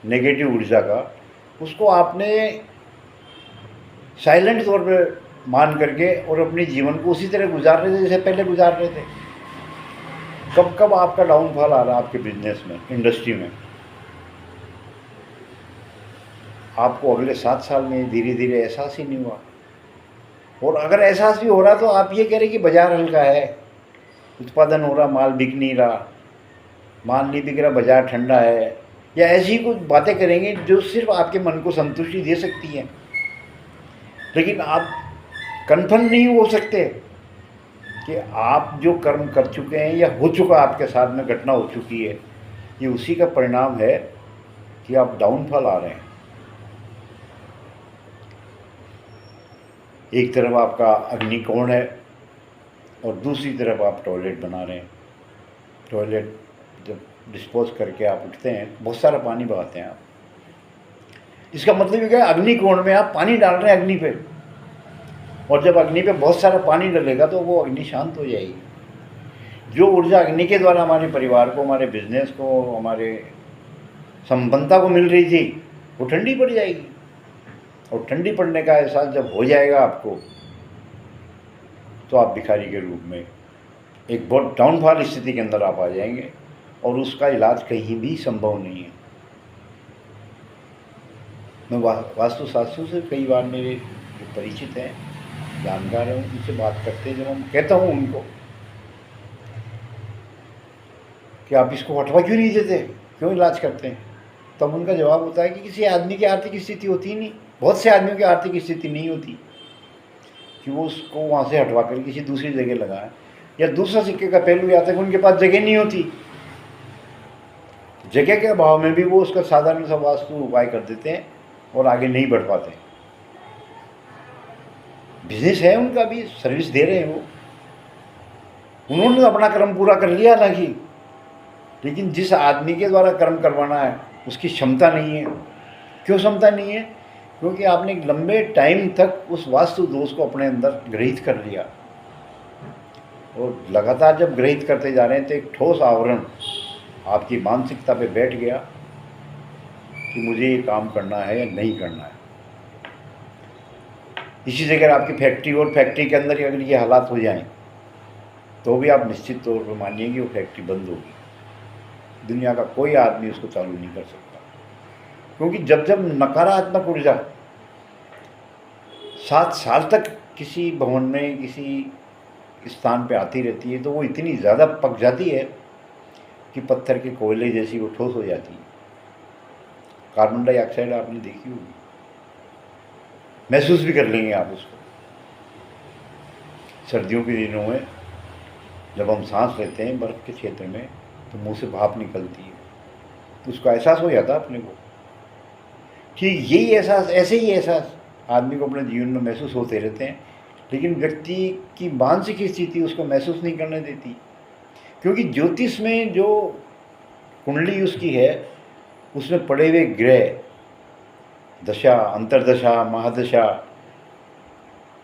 नेगेटिव ऊर्जा का, उसको आपने साइलेंट तौर पर मान करके और अपने जीवन को उसी तरह गुजार रहे थे जैसे पहले गुजार रहे थे। कब कब आपका डाउनफॉल आ रहा है आपके बिजनेस में, इंडस्ट्री में, आपको अगले 7 साल में धीरे धीरे एहसास ही नहीं हुआ। और अगर एहसास भी हो रहा तो आप ये कह रहे कि बाजार हल्का है, उत्पादन हो रहा, माल बिक नहीं रहा, माल नहीं बिक रहा, बाजार ठंडा है, या ऐसी कुछ बातें करेंगे जो सिर्फ आपके मन को संतुष्टि दे सकती हैं। लेकिन आप कन्फर्म नहीं हो सकते कि आप जो कर्म कर चुके हैं या हो चुका, आपके साथ में घटना हो चुकी है, ये उसी का परिणाम है कि आप डाउनफॉल आ रहे हैं। एक तरफ आपका अग्निकोण है और दूसरी तरफ आप टॉयलेट बना रहे हैं। टॉयलेट जब डिस्पोज करके आप उठते हैं, बहुत सारा पानी बहाते हैं आप। इसका मतलब क्या है, अग्निकोण में आप पानी डाल रहे हैं अग्नि पे, और जब अग्नि पे बहुत सारा पानी डलेगा तो वो अग्नि शांत हो जाएगी। जो ऊर्जा अग्नि के द्वारा हमारे परिवार को, हमारे बिजनेस को, हमारे संपन्नता को मिल रही थी, वो ठंडी पड़ जाएगी। और ठंडी पड़ने का एहसास जब हो जाएगा आपको, तो आप भिखारी के रूप में एक बहुत डाउनफॉल स्थिति के अंदर आप आ जाएंगे, और उसका इलाज कहीं भी संभव नहीं है। मैं वास्तुशास्त्रों से कई बार मेरे जो परिचित हैं, जानकार हैं, उनसे बात करते हैं, जब हम कहता हूँ उनको कि आप इसको हटवा क्यों नहीं देते, क्यों इलाज करते हैं? तब उनका जवाब होता है कि किसी आदमी की आर्थिक स्थिति होती ही नहीं, बहुत से आदमियों की आर्थिक स्थिति नहीं होती कि वो उसको वहाँ से हटवा कर किसी दूसरी जगह लगाए। या दूसरा सिक्के का पहलू ये आता है कि उनके पास जगह नहीं होती, जगह के अभाव में भी वो उसका साधारण सा वास्तु उपाय कर देते हैं और आगे नहीं बढ़ पाते। बिजनेस है उनका भी, सर्विस दे रहे हैं वो, उन्होंने तो अपना कर्म पूरा कर लिया हालांकि, लेकिन जिस आदमी के द्वारा कर्म करवाना है उसकी क्षमता नहीं है। क्यों क्षमता नहीं है? क्योंकि आपने एक लंबे टाइम तक उस वास्तु दोष को अपने अंदर ग्रहित कर लिया, और लगातार जब ग्रहित करते जा रहे हैं तो एक ठोस आवरण आपकी मानसिकता पे बैठ गया कि मुझे ये काम करना है या नहीं करना है। इसी से अगर आपकी फैक्ट्री और फैक्ट्री के अंदर अगर ये हालात हो जाएं तो भी आप निश्चित तौर पर मानिए कि वो फैक्ट्री बंद होगी। दुनिया का कोई आदमी उसको चालू नहीं कर सकता, क्योंकि जब जब नकारात्मक ऊर्जा 7 साल तक किसी भवन में किसी स्थान पे आती रहती है तो वो इतनी ज़्यादा पक जाती है कि पत्थर के कोयले जैसी वो ठोस हो जाती है। कार्बन डाइऑक्साइड आपने देखी होगी, महसूस भी कर लेंगे आप उसको। सर्दियों के दिनों में जब हम सांस लेते हैं बर्फ़ के क्षेत्र में तो मुंह से भाप निकलती है, तो उसका एहसास हो जाता है अपने को। ठीक यही एहसास, ऐसे ही एहसास आदमी को अपने जीवन में महसूस होते रहते हैं, लेकिन व्यक्ति की मानसिक स्थिति उसको महसूस नहीं करने देती। क्योंकि ज्योतिष में जो कुंडली उसकी है उसमें पड़े हुए ग्रह, दशा, अंतर्दशा, महादशा,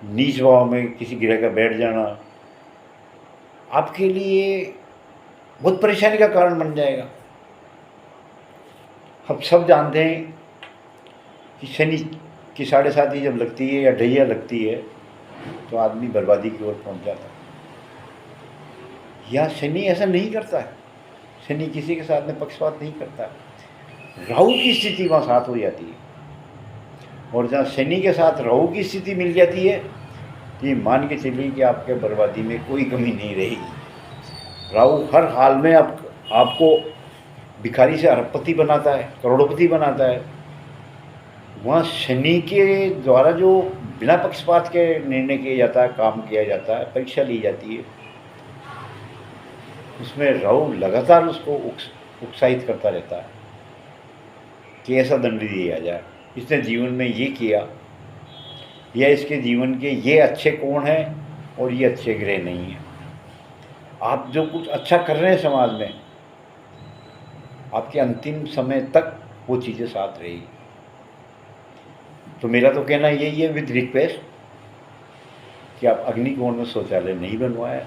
नीच भाव में किसी ग्रह का बैठ जाना आपके लिए बहुत परेशानी का कारण बन जाएगा। हम सब जानते हैं कि शनि की 7.5 जब लगती है या ढैया लगती है तो आदमी बर्बादी की ओर पहुंच जाता है। या शनि ऐसा नहीं करता है, शनि किसी के साथ में पक्षपात नहीं करता है। राहु की स्थिति वहाँ साथ हो जाती है, और जहाँ शनि के साथ राहु की स्थिति मिल जाती है ये मान के चलिए कि आपके बर्बादी में कोई कमी नहीं रहेगी। राहु हर हाल में आपको भिखारी से अरबपति बनाता है, करोड़पति बनाता है। वहाँ शनि के द्वारा जो बिना पक्षपात के निर्णय किया जाता है, काम किया जाता है, परीक्षा ली जाती है, उसमें राहु लगातार उसको उत्साहित करता रहता है कि ऐसा दंड दिया जाए, इसने जीवन में ये किया, या इसके जीवन के ये अच्छे कोण हैं और ये अच्छे ग्रह नहीं हैं। आप जो कुछ अच्छा कर रहे हैं समाज में, आपके अंतिम समय तक वो चीज़ें साथ रहेगी। तो मेरा तो कहना यही है विद रिक्वेस्ट कि आप अग्निकोण में शौचालय नहीं बनवाएं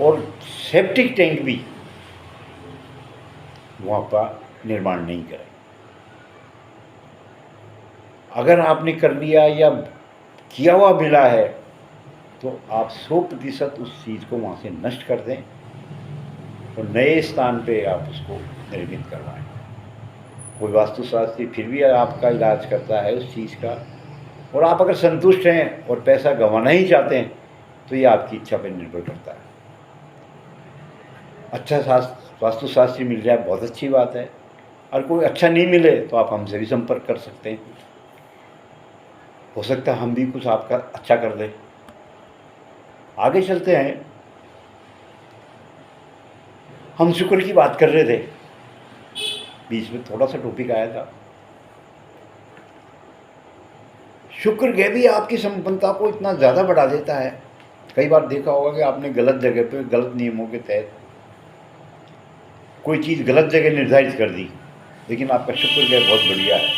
और सेप्टिक टैंक भी वहाँ पर निर्माण नहीं करें। अगर आपने कर लिया या किया हुआ मिला है तो आप 100% उस चीज़ को वहाँ से नष्ट कर दें और नए स्थान पे आप उसको निर्मित करवाएं। कोई वास्तुशास्त्री फिर भी आपका इलाज करता है उस चीज़ का, और आप अगर संतुष्ट हैं और पैसा गंवाना ही चाहते हैं तो ये आपकी इच्छा पर निर्भर करता है। अच्छा वास्तुशास्त्री मिल जाए बहुत अच्छी बात है, और कोई अच्छा नहीं मिले तो आप हमसे भी संपर्क कर सकते हैं। हो सकता है हम भी कुछ आपका अच्छा कर दें। आगे चलते हैं। हम शुक्र की बात कर रहे थे, बीच में थोड़ा सा टॉपिक आया था। शुक्र ग्रह भी आपकी संपन्नता को इतना ज़्यादा बढ़ा देता है। कई बार देखा होगा कि आपने गलत जगह पे गलत नियमों के तहत कोई चीज़ गलत जगह निर्धारित कर दी, लेकिन आपका शुक्र ग्रह बहुत बढ़िया है।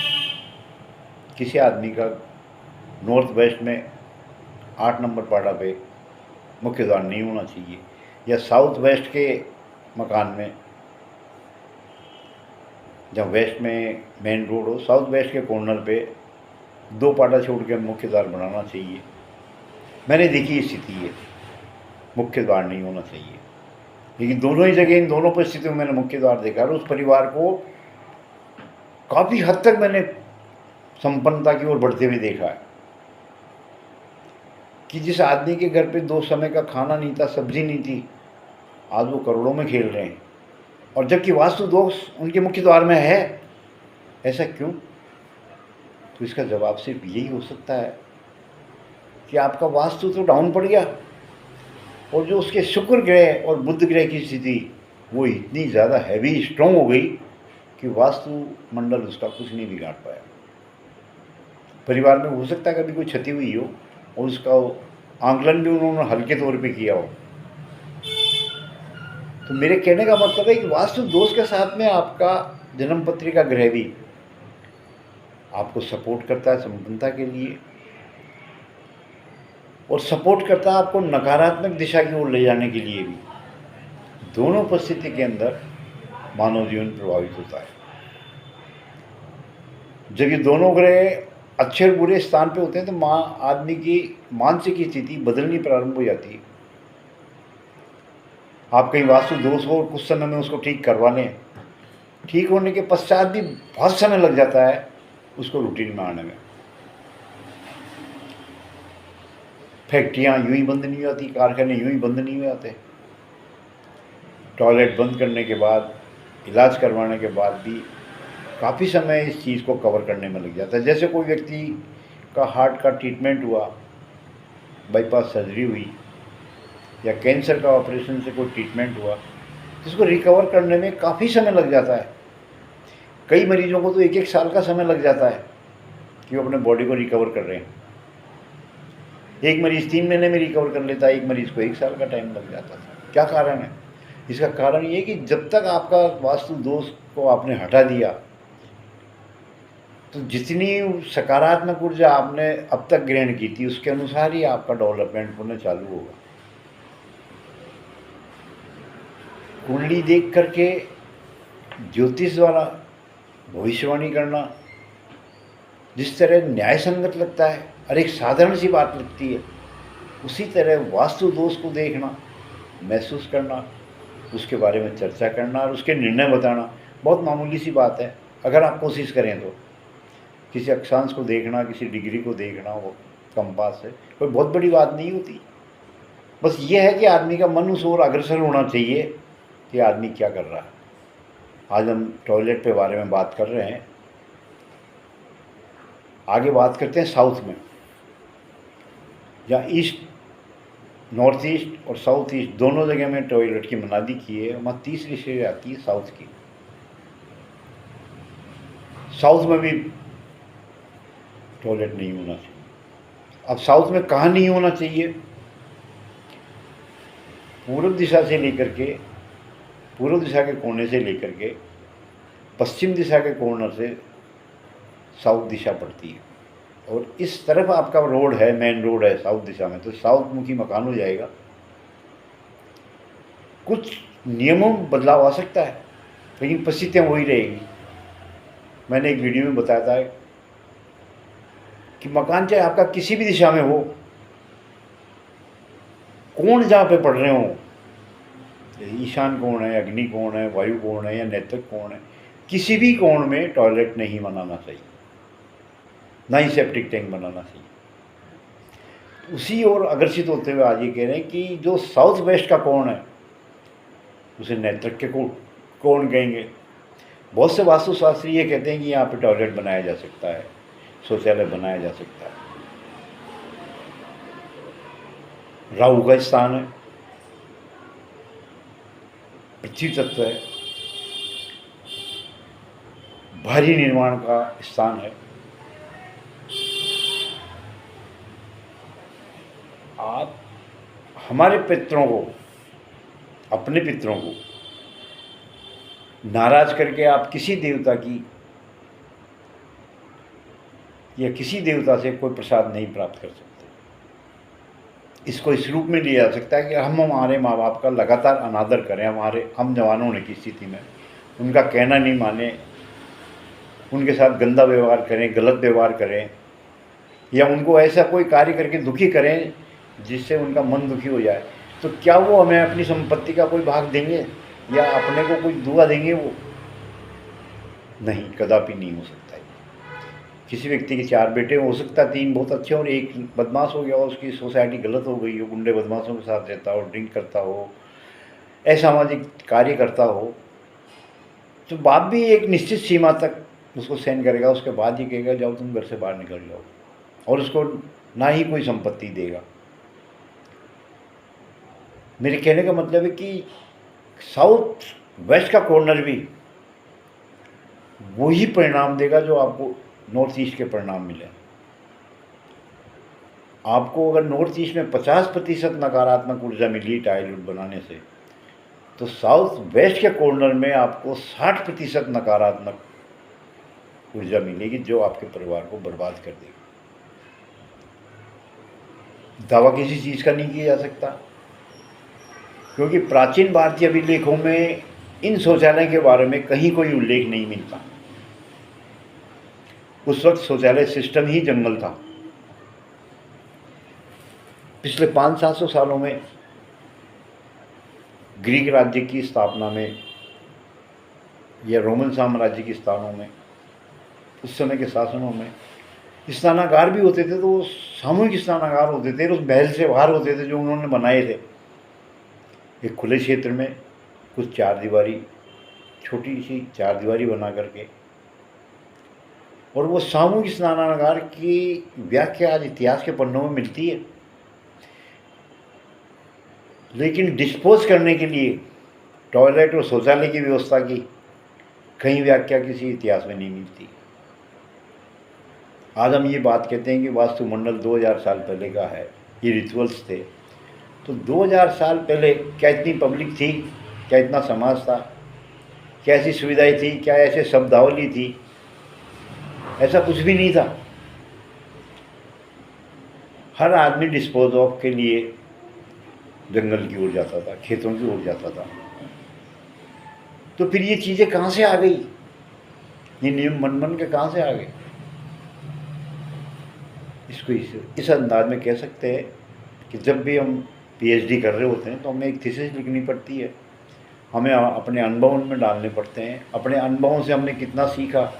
किसी आदमी का नॉर्थ वेस्ट में 8 नंबर पाड़ा पे मुख्य द्वार नहीं होना चाहिए, या साउथ वेस्ट के मकान में, जब वेस्ट में मेन रोड हो, साउथ वेस्ट के कॉर्नर पे 2 पाटा छोड़ के मुख्य द्वार बनाना चाहिए। मैंने देखी स्थिति है, मुख्य द्वार नहीं होना चाहिए, लेकिन दोनों ही जगह इन दोनों परिस्थितियों में मैंने मुख्य द्वार देखा और उस परिवार को काफ़ी हद तक मैंने संपन्नता की ओर बढ़ते हुए देखा है। कि जिस आदमी के घर पे 2 समय का खाना नहीं था, सब्जी नहीं थी, आज वो करोड़ों में खेल रहे हैं। और जबकि वास्तु दोष उनके मुख्य द्वार में है। ऐसा क्यों? तो इसका जवाब सिर्फ यही हो सकता है कि आपका वास्तु तो डाउन पड़ गया, और जो उसके शुक्र ग्रह और बुध ग्रह की स्थिति वो इतनी ज़्यादा हैवी स्ट्रॉन्ग हो गई कि वास्तु मंडल उसका कुछ नहीं बिगाड़ पाया। परिवार में हो सकता है कभी कोई क्षति हुई हो और उसका आंकलन भी उन्होंने हल्के तौर पे किया हो। तो मेरे कहने का मतलब है कि वास्तु दोष के साथ में आपका जन्म पत्रिका ग्रह भी आपको सपोर्ट करता है संपन्नता के लिए, और सपोर्ट करता है आपको नकारात्मक दिशा की ओर ले जाने के लिए भी। दोनों परिस्थिति के अंदर मानव जीवन प्रभावित होता है। जब ये दोनों ग्रह अच्छे और बुरे स्थान पे होते हैं तो आदमी की मानसिक स्थिति बदलनी प्रारंभ हो जाती है। आप कहीं वास्तु दोष हो और कुछ समय में उसको ठीक करवा लें, ठीक होने के पश्चात भी बहुत समय लग जाता है उसको रूटीन में आने में। फैक्ट्रियाँ यूं ही बंद नहीं होती, कारखाने यूं ही बंद नहीं होते। टॉयलेट बंद करने के बाद, इलाज करवाने के बाद भी काफ़ी समय इस चीज़ को कवर करने में लग जाता है। जैसे कोई व्यक्ति का हार्ट का ट्रीटमेंट हुआ, बाईपास सर्जरी हुई, या कैंसर का ऑपरेशन से कोई ट्रीटमेंट हुआ, जिसको रिकवर करने में काफ़ी समय लग जाता है। कई मरीजों को तो 1-1 साल का समय लग जाता है कि वो अपने बॉडी को रिकवर कर रहे हैं। एक मरीज़ 3 महीने में रिकवर कर लेता है, एक मरीज़ को 1 साल का टाइम लग जाता था। क्या कारण है? इसका कारण ये कि जब तक आपका वास्तु दोष को आपने हटा दिया तो जितनी सकारात्मक ऊर्जा आपने अब तक ग्रहण की थी उसके अनुसार ही आपका डेवलपमेंट होना चालू होगा। कुंडली देख करके ज्योतिष द्वारा भविष्यवाणी करना जिस तरह न्याय संगत लगता है और एक साधारण सी बात लगती है, उसी तरह वास्तु दोष को देखना, महसूस करना, उसके बारे में चर्चा करना और उसके निर्णय बताना बहुत मामूली सी बात है। अगर आप कोशिश करें तो किसी अक्षांश को देखना, किसी डिग्री को देखना, वो कंपास से कोई बहुत बड़ी बात नहीं होती। बस ये है कि आदमी का मन उस ओर अग्रसर होना चाहिए कि आदमी क्या कर रहा है। आज हम टॉयलेट के बारे में बात कर रहे हैं, आगे बात करते हैं साउथ में, जहाँ ईस्ट, नॉर्थ ईस्ट और साउथ ईस्ट दोनों जगह में टॉयलेट की मनादी की है। वहाँ तीसरी श्रेणी आती है साउथ की। साउथ में भी टॉयलेट नहीं होना चाहिए। अब साउथ में कहाँ नहीं होना चाहिए? पूर्व दिशा से लेकर के, पूर्व दिशा के कोने से लेकर के पश्चिम दिशा के कोने से साउथ दिशा पड़ती है, और इस तरफ आपका रोड है, मेन रोड है साउथ दिशा में, तो साउथ मुखी मकान हो जाएगा। कुछ नियमों में बदलाव आ सकता है लेकिन परिस्थितियाँ वही रहेगी। मैंने एक वीडियो में बताया था कि मकान चाहे आपका किसी भी दिशा में हो, कोण जहाँ पे पड़ रहे हो, ईशान कोण है, अग्नि कोण है, वायु कोण है या नैतिक कोण है, किसी भी कोण में टॉयलेट नहीं बनाना चाहिए, ना ही सेप्टिक टैंक बनाना चाहिए। उसी ओर आकर्षित होते हुए आज ये कह रहे हैं कि जो साउथ वेस्ट का कोण है उसे नैतृक के कोण कहेंगे। बहुत से वास्तुशास्त्री ये कहते हैं कि यहाँ पे टॉयलेट बनाया जा सकता है, शौचालय बनाया जा सकता है। राहु का स्थान है, पृथ्वी तत्व है, भारी निर्माण का स्थान है। आप हमारे पितरों को, अपने पितरों को नाराज करके आप किसी देवता की या किसी देवता से कोई प्रसाद नहीं प्राप्त कर सकते। इसको इस रूप में लिया जा सकता है कि हम हमारे माँ बाप का लगातार अनादर करें, हम जवान होने की स्थिति में उनका कहना नहीं माने, उनके साथ गंदा व्यवहार करें, गलत व्यवहार करें, या उनको ऐसा कोई कार्य करके दुखी करें जिससे उनका मन दुखी हो जाए, तो क्या वो हमें अपनी संपत्ति का कोई भाग देंगे या अपने को कोई दुआ देंगे? वो नहीं, कदापि नहीं हो सकता है। किसी व्यक्ति के 4 बेटे हो सकता है 3 बहुत अच्छे और एक बदमाश हो गया और उसकी सोसाइटी गलत हो गई हो, गुंडे बदमाशों के साथ रहता हो, ड्रिंक करता हो, असामाजिक कार्य करता हो, तो बाप भी एक निश्चित सीमा तक उसको सहन करेगा, उसके बाद ही कहेगा जाओ तुम घर से बाहर निकल जाओ, और उसको ना ही कोई संपत्ति देगा। मेरे कहने का मतलब है कि साउथ वेस्ट का कॉर्नर भी वही परिणाम देगा जो आपको नॉर्थ ईस्ट के परिणाम मिले। आपको अगर नॉर्थ ईस्ट में 50% नकारात्मक ऊर्जा मिली टाइल बनाने से, तो साउथ वेस्ट के कॉर्नर में आपको 60% नकारात्मक ऊर्जा मिलेगी, जो आपके परिवार को बर्बाद कर देगी। दावा किसी चीज़ का नहीं किया जा सकता, क्योंकि प्राचीन भारतीय अभिलेखों में इन शौचालय के बारे में कहीं कोई उल्लेख नहीं मिलता। उस वक्त शौचालय सिस्टम ही जंगल था। पिछले 500-700 सालों में ग्रीक राज्य की स्थापना में या रोमन साम्राज्य की स्थानों में, उस समय के शासनों में स्नानागार भी होते थे, तो वो सामूहिक स्नानागार होते थे, उस महल से बाहर होते थे जो उन्होंने बनाए थे। एक खुले क्षेत्र में कुछ चार दीवारी, छोटी सी चार दीवारी बना करके, और वो सामूहिक स्नानागार की व्याख्या आज इतिहास के पन्नों में मिलती है, लेकिन डिस्पोज करने के लिए टॉयलेट और शौचालय की व्यवस्था की कहीं व्याख्या किसी इतिहास में नहीं मिलती। आज हम ये बात कहते हैं कि वास्तुमंडल 2000 साल पहले का है, ये रिचुअल्स थे। तो 2000 साल पहले क्या इतनी पब्लिक थी, क्या इतना समाज था, क्या ऐसी सुविधाएं थी, क्या ऐसे शब्दावली थी? ऐसा कुछ भी नहीं था। हर आदमी डिस्पोज ऑफ के लिए जंगल की ओर जाता था, खेतों की ओर जाता था। तो फिर ये चीज़ें कहाँ से आ गई? ये नियम मन के कहाँ से आ गए? इसको इस अंदाज में कह सकते हैं कि जब भी हम पीएचडी कर रहे होते हैं तो हमें एक थीसिस लिखनी पड़ती है, हमें अपने अनुभव में डालने पड़ते हैं। अपने अनुभवों से हमने कितना सीखा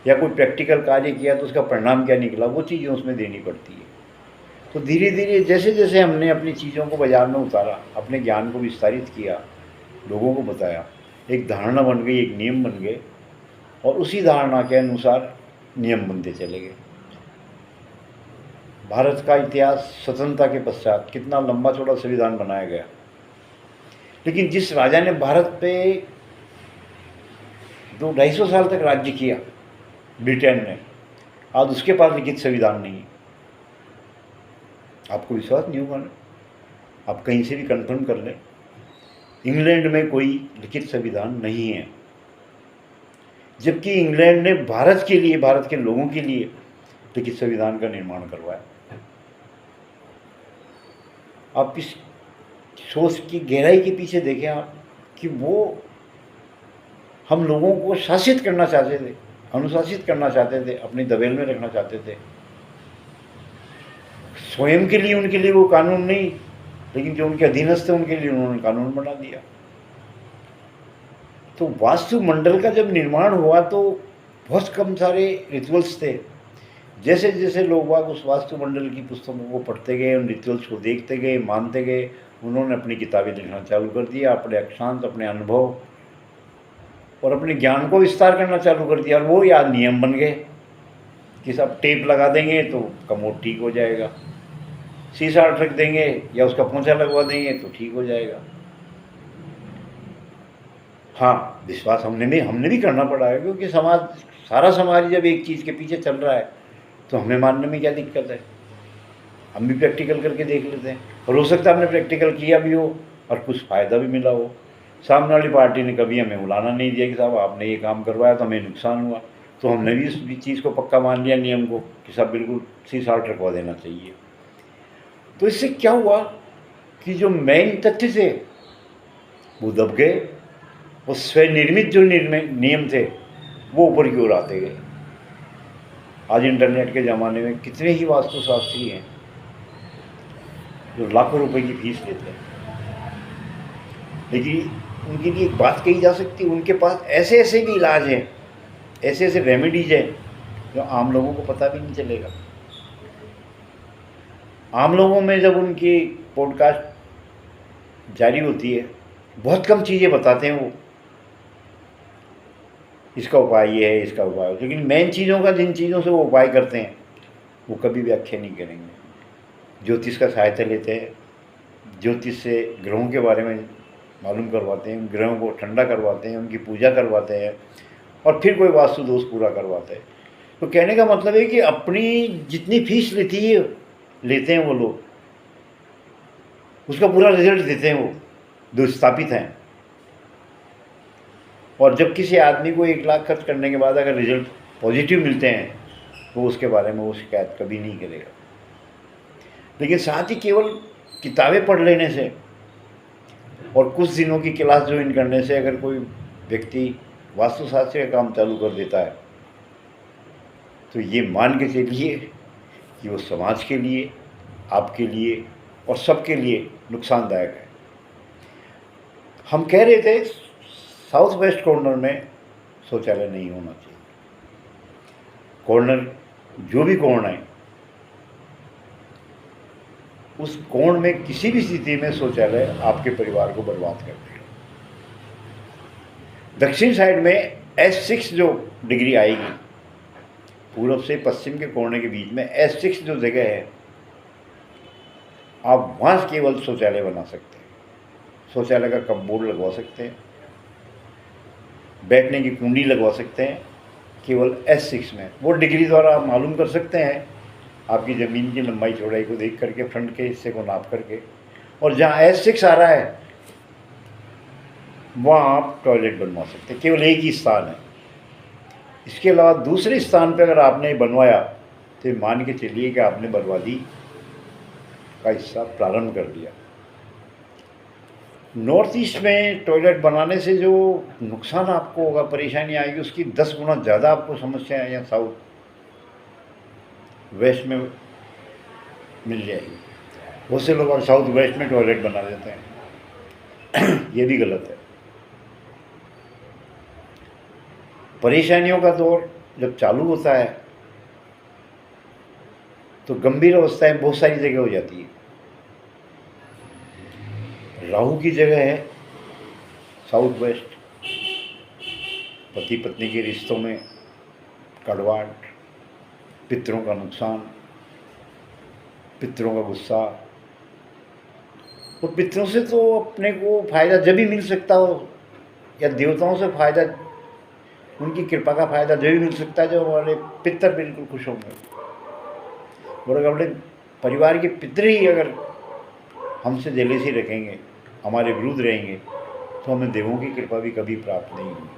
या कोई प्रैक्टिकल कार्य किया तो उसका परिणाम क्या निकला, वो चीज़ें उसमें देनी पड़ती है। तो धीरे धीरे जैसे जैसे हमने अपनी चीज़ों को बाजार में उतारा, अपने ज्ञान को विस्तारित किया, लोगों को बताया, एक धारणा बन गई, एक नियम बन गए, और उसी धारणा के अनुसार नियम बनते चले गए। भारत का इतिहास स्वतंत्रता के पश्चात कितना लंबा चौड़ा संविधान बनाया गया, लेकिन जिस राजा ने भारत पे 200-250 साल तक राज्य किया, ब्रिटेन ने, आज उसके पास लिखित संविधान नहीं है। आपको विश्वास नहीं होगा ना, आप कहीं से भी कंफर्म कर लें, इंग्लैंड में कोई लिखित संविधान नहीं है, जबकि इंग्लैंड ने भारत के लिए, भारत के लोगों के लिए लिखित संविधान का निर्माण करवाया। आप इस सोच की गहराई के पीछे देखें आप कि वो हम लोगों को शासित करना चाहते थे, अनुशासित करना चाहते थे, अपनी दबेल में रखना चाहते थे। स्वयं के लिए उनके लिए वो कानून नहीं, लेकिन जो उनके अधीनस्थ थे उनके लिए उन्होंने कानून बना दिया। तो वास्तुमंडल का जब निर्माण हुआ तो बहुत कम सारे रिचुअल्स थे। जैसे जैसे लोग बाग उस वास्तुमंडल की पुस्तकों को पढ़ते गए, उन रिचुअल्स को देखते गए, मानते गए, उन्होंने अपनी किताबें लिखना चालू कर दिया, अपने अक्षांश, अपने अनुभव और अपने ज्ञान को विस्तार करना चालू कर दिया। और वो याद नियम बन गए कि सब टेप लगा देंगे तो कमोड ठीक हो जाएगा, शीशा रख देंगे या उसका पोंछा लगवा देंगे तो ठीक हो जाएगा। हाँ, विश्वास हमने भी करना पड़ा है, क्योंकि सारा समाज जब एक चीज़ के पीछे चल रहा है तो हमें मानने में क्या दिक्कत है? हम भी प्रैक्टिकल करके देख लेते हैं, और हो सकता है हमने प्रैक्टिकल किया भी हो और कुछ फ़ायदा भी मिला हो। सामने वाली पार्टी ने कभी हमें उलाना नहीं दिया कि साहब आपने ये काम करवाया तो हमें नुकसान हुआ, तो हमने भी इस चीज़ को पक्का मान लिया, नियम को, कि साहब बिल्कुल शीशा रखवा देना चाहिए। तो इससे क्या हुआ कि जो मेन तथ्य थे वो दब गए, वो स्वनिर्मित जो नियम थे वो ऊपर की ओर आते गए। आज इंटरनेट के ज़माने में कितने ही वास्तुशास्त्री हैं जो लाखों रुपए की फीस लेते हैं, लेकिन उनके लिए एक बात कही जा सकती है, उनके पास ऐसे ऐसे भी इलाज हैं, ऐसे ऐसे रेमेडीज हैं जो आम लोगों को पता भी नहीं चलेगा। आम लोगों में जब उनकी पॉडकास्ट जारी होती है, बहुत कम चीज़ें बताते हैं वो, इसका उपाय ये है, इसका उपाय, लेकिन मेन चीज़ों का, जिन चीज़ों से वो उपाय करते हैं वो कभी व्याख्या नहीं करेंगे। ज्योतिष का सहायता लेते हैं, ज्योतिष से ग्रहों के बारे में मालूम करवाते हैं, ग्रहों को ठंडा करवाते हैं, उनकी पूजा करवाते हैं और फिर कोई वास्तु दोष पूरा करवाते हैं। तो कहने का मतलब है कि अपनी जितनी फीस लेते हैं वो लोग, उसका पूरा रिजल्ट देते हैं वो, जो स्थापित हैं। और जब किसी आदमी को 1 लाख खर्च करने के बाद अगर रिजल्ट पॉजिटिव मिलते हैं तो उसके बारे में वो शिकायत कभी नहीं करेगा। लेकिन साथ ही केवल किताबें पढ़ लेने से और कुछ दिनों की क्लास ज्वाइन करने से अगर कोई व्यक्ति वास्तुशास्त्र का काम चालू कर देता है तो ये मान के चलिए कि वो समाज के लिए, आपके लिए और सबके लिए नुकसानदायक है। हम कह रहे थे साउथ वेस्ट कॉर्नर में शौचालय नहीं होना चाहिए। कॉर्नर, जो भी कोण है, उस कोण में किसी भी स्थिति में शौचालय आपके परिवार को बर्बाद कर देगा। दक्षिण साइड में S6 जो डिग्री आएगी, पूर्व से पश्चिम के कोने के बीच में S6 जो जगह है, आप वहाँ केवल शौचालय बना सकते हैं। शौचालय का कपबोर्ड लगवा सकते हैं, बैठने की कुंडी लगवा सकते हैं, केवल S6 में। वो डिग्री द्वारा आप मालूम कर सकते हैं आपकी ज़मीन की लंबाई चौड़ाई को देख करके, फ्रंट के हिस्से को नाप करके, और जहाँ S6 आ रहा है वहाँ आप टॉयलेट बनवा सकते हैं। केवल एक ही स्थान है। इसके अलावा दूसरे स्थान पर अगर आपने बनवाया तो मान के चलिए कि आपने बर्बादी का हिस्सा प्रारंभ कर दिया। नॉर्थ ईस्ट में टॉयलेट बनाने से जो नुकसान आपको होगा, परेशानी आएगी, उसकी 10 गुना ज़्यादा आपको समस्या यहाँ साउथ वेस्ट में मिल जाएगी। बहुत से लोग साउथ वेस्ट में टॉयलेट बना देते हैं ये भी गलत है। परेशानियों का दौर जब चालू होता है तो गंभीर अवस्थाएं बहुत सारी जगह हो जाती है। राहु की जगह है साउथ वेस्ट, पति पत्नी के रिश्तों में कड़वाहट, पितरों का नुकसान, पितरों का गुस्सा। और पितरों से तो अपने को फायदा जब भी मिल सकता हो, या देवताओं से फायदा, उनकी कृपा का फायदा जब भी मिल सकता है जब हमारे पितर बिल्कुल खुश होंगे। और अगर अपने परिवार के पितर ही अगर हमसे जेलेसी रखेंगे, हमारे विरुद्ध रहेंगे, तो हमें देवों की कृपा भी कभी प्राप्त नहीं होगी।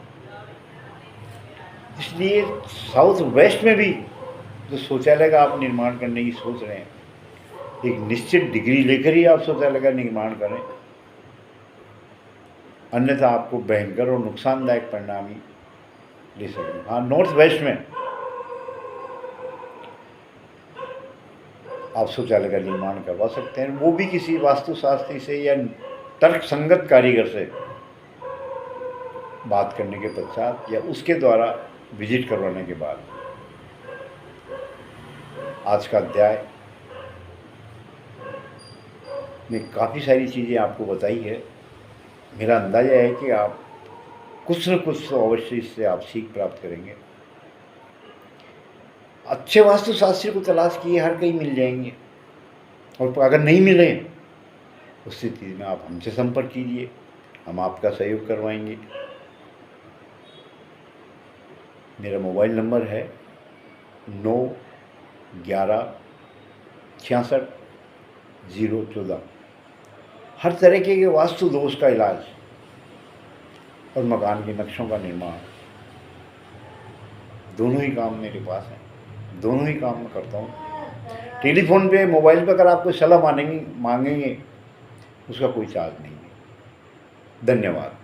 इसलिए साउथ वेस्ट में भी जो शौचालय का आप निर्माण करने की सोच रहे हैं, एक निश्चित डिग्री लेकर ही आप शौचालय का निर्माण करें, अन्यथा आपको भयंकर और नुकसानदायक परिणाम ही ले सकते। हाँ, नॉर्थ वेस्ट में आप शौचालय का निर्माण करवा सकते हैं, वो भी किसी वास्तुशास्त्री से या तर्क संगत कारीगर से बात करने के पश्चात या उसके द्वारा विजिट करवाने के बाद। आज का अध्याय में काफ़ी सारी चीज़ें आपको बताई है। मेरा अंदाज़ा है कि आप कुछ न कुछ तो अवश्य इससे आप सीख प्राप्त करेंगे। अच्छे वास्तुशास्त्री को तलाश किए, हर कहीं मिल जाएंगे, और अगर नहीं मिले उस स्थिति में आप हमसे संपर्क कीजिए, हम आपका सहयोग करवाएंगे। मेरा मोबाइल नंबर है 91666014। हर तरीके के वास्तु दोष का इलाज और मकान के नक्शों का निर्माण, दोनों ही काम मेरे पास हैं, दोनों ही काम मैं करता हूँ। टेलीफोन पे, मोबाइल पे अगर आपको सलाह मांगेंगे उसका कोई चार्ज नहीं है। धन्यवाद।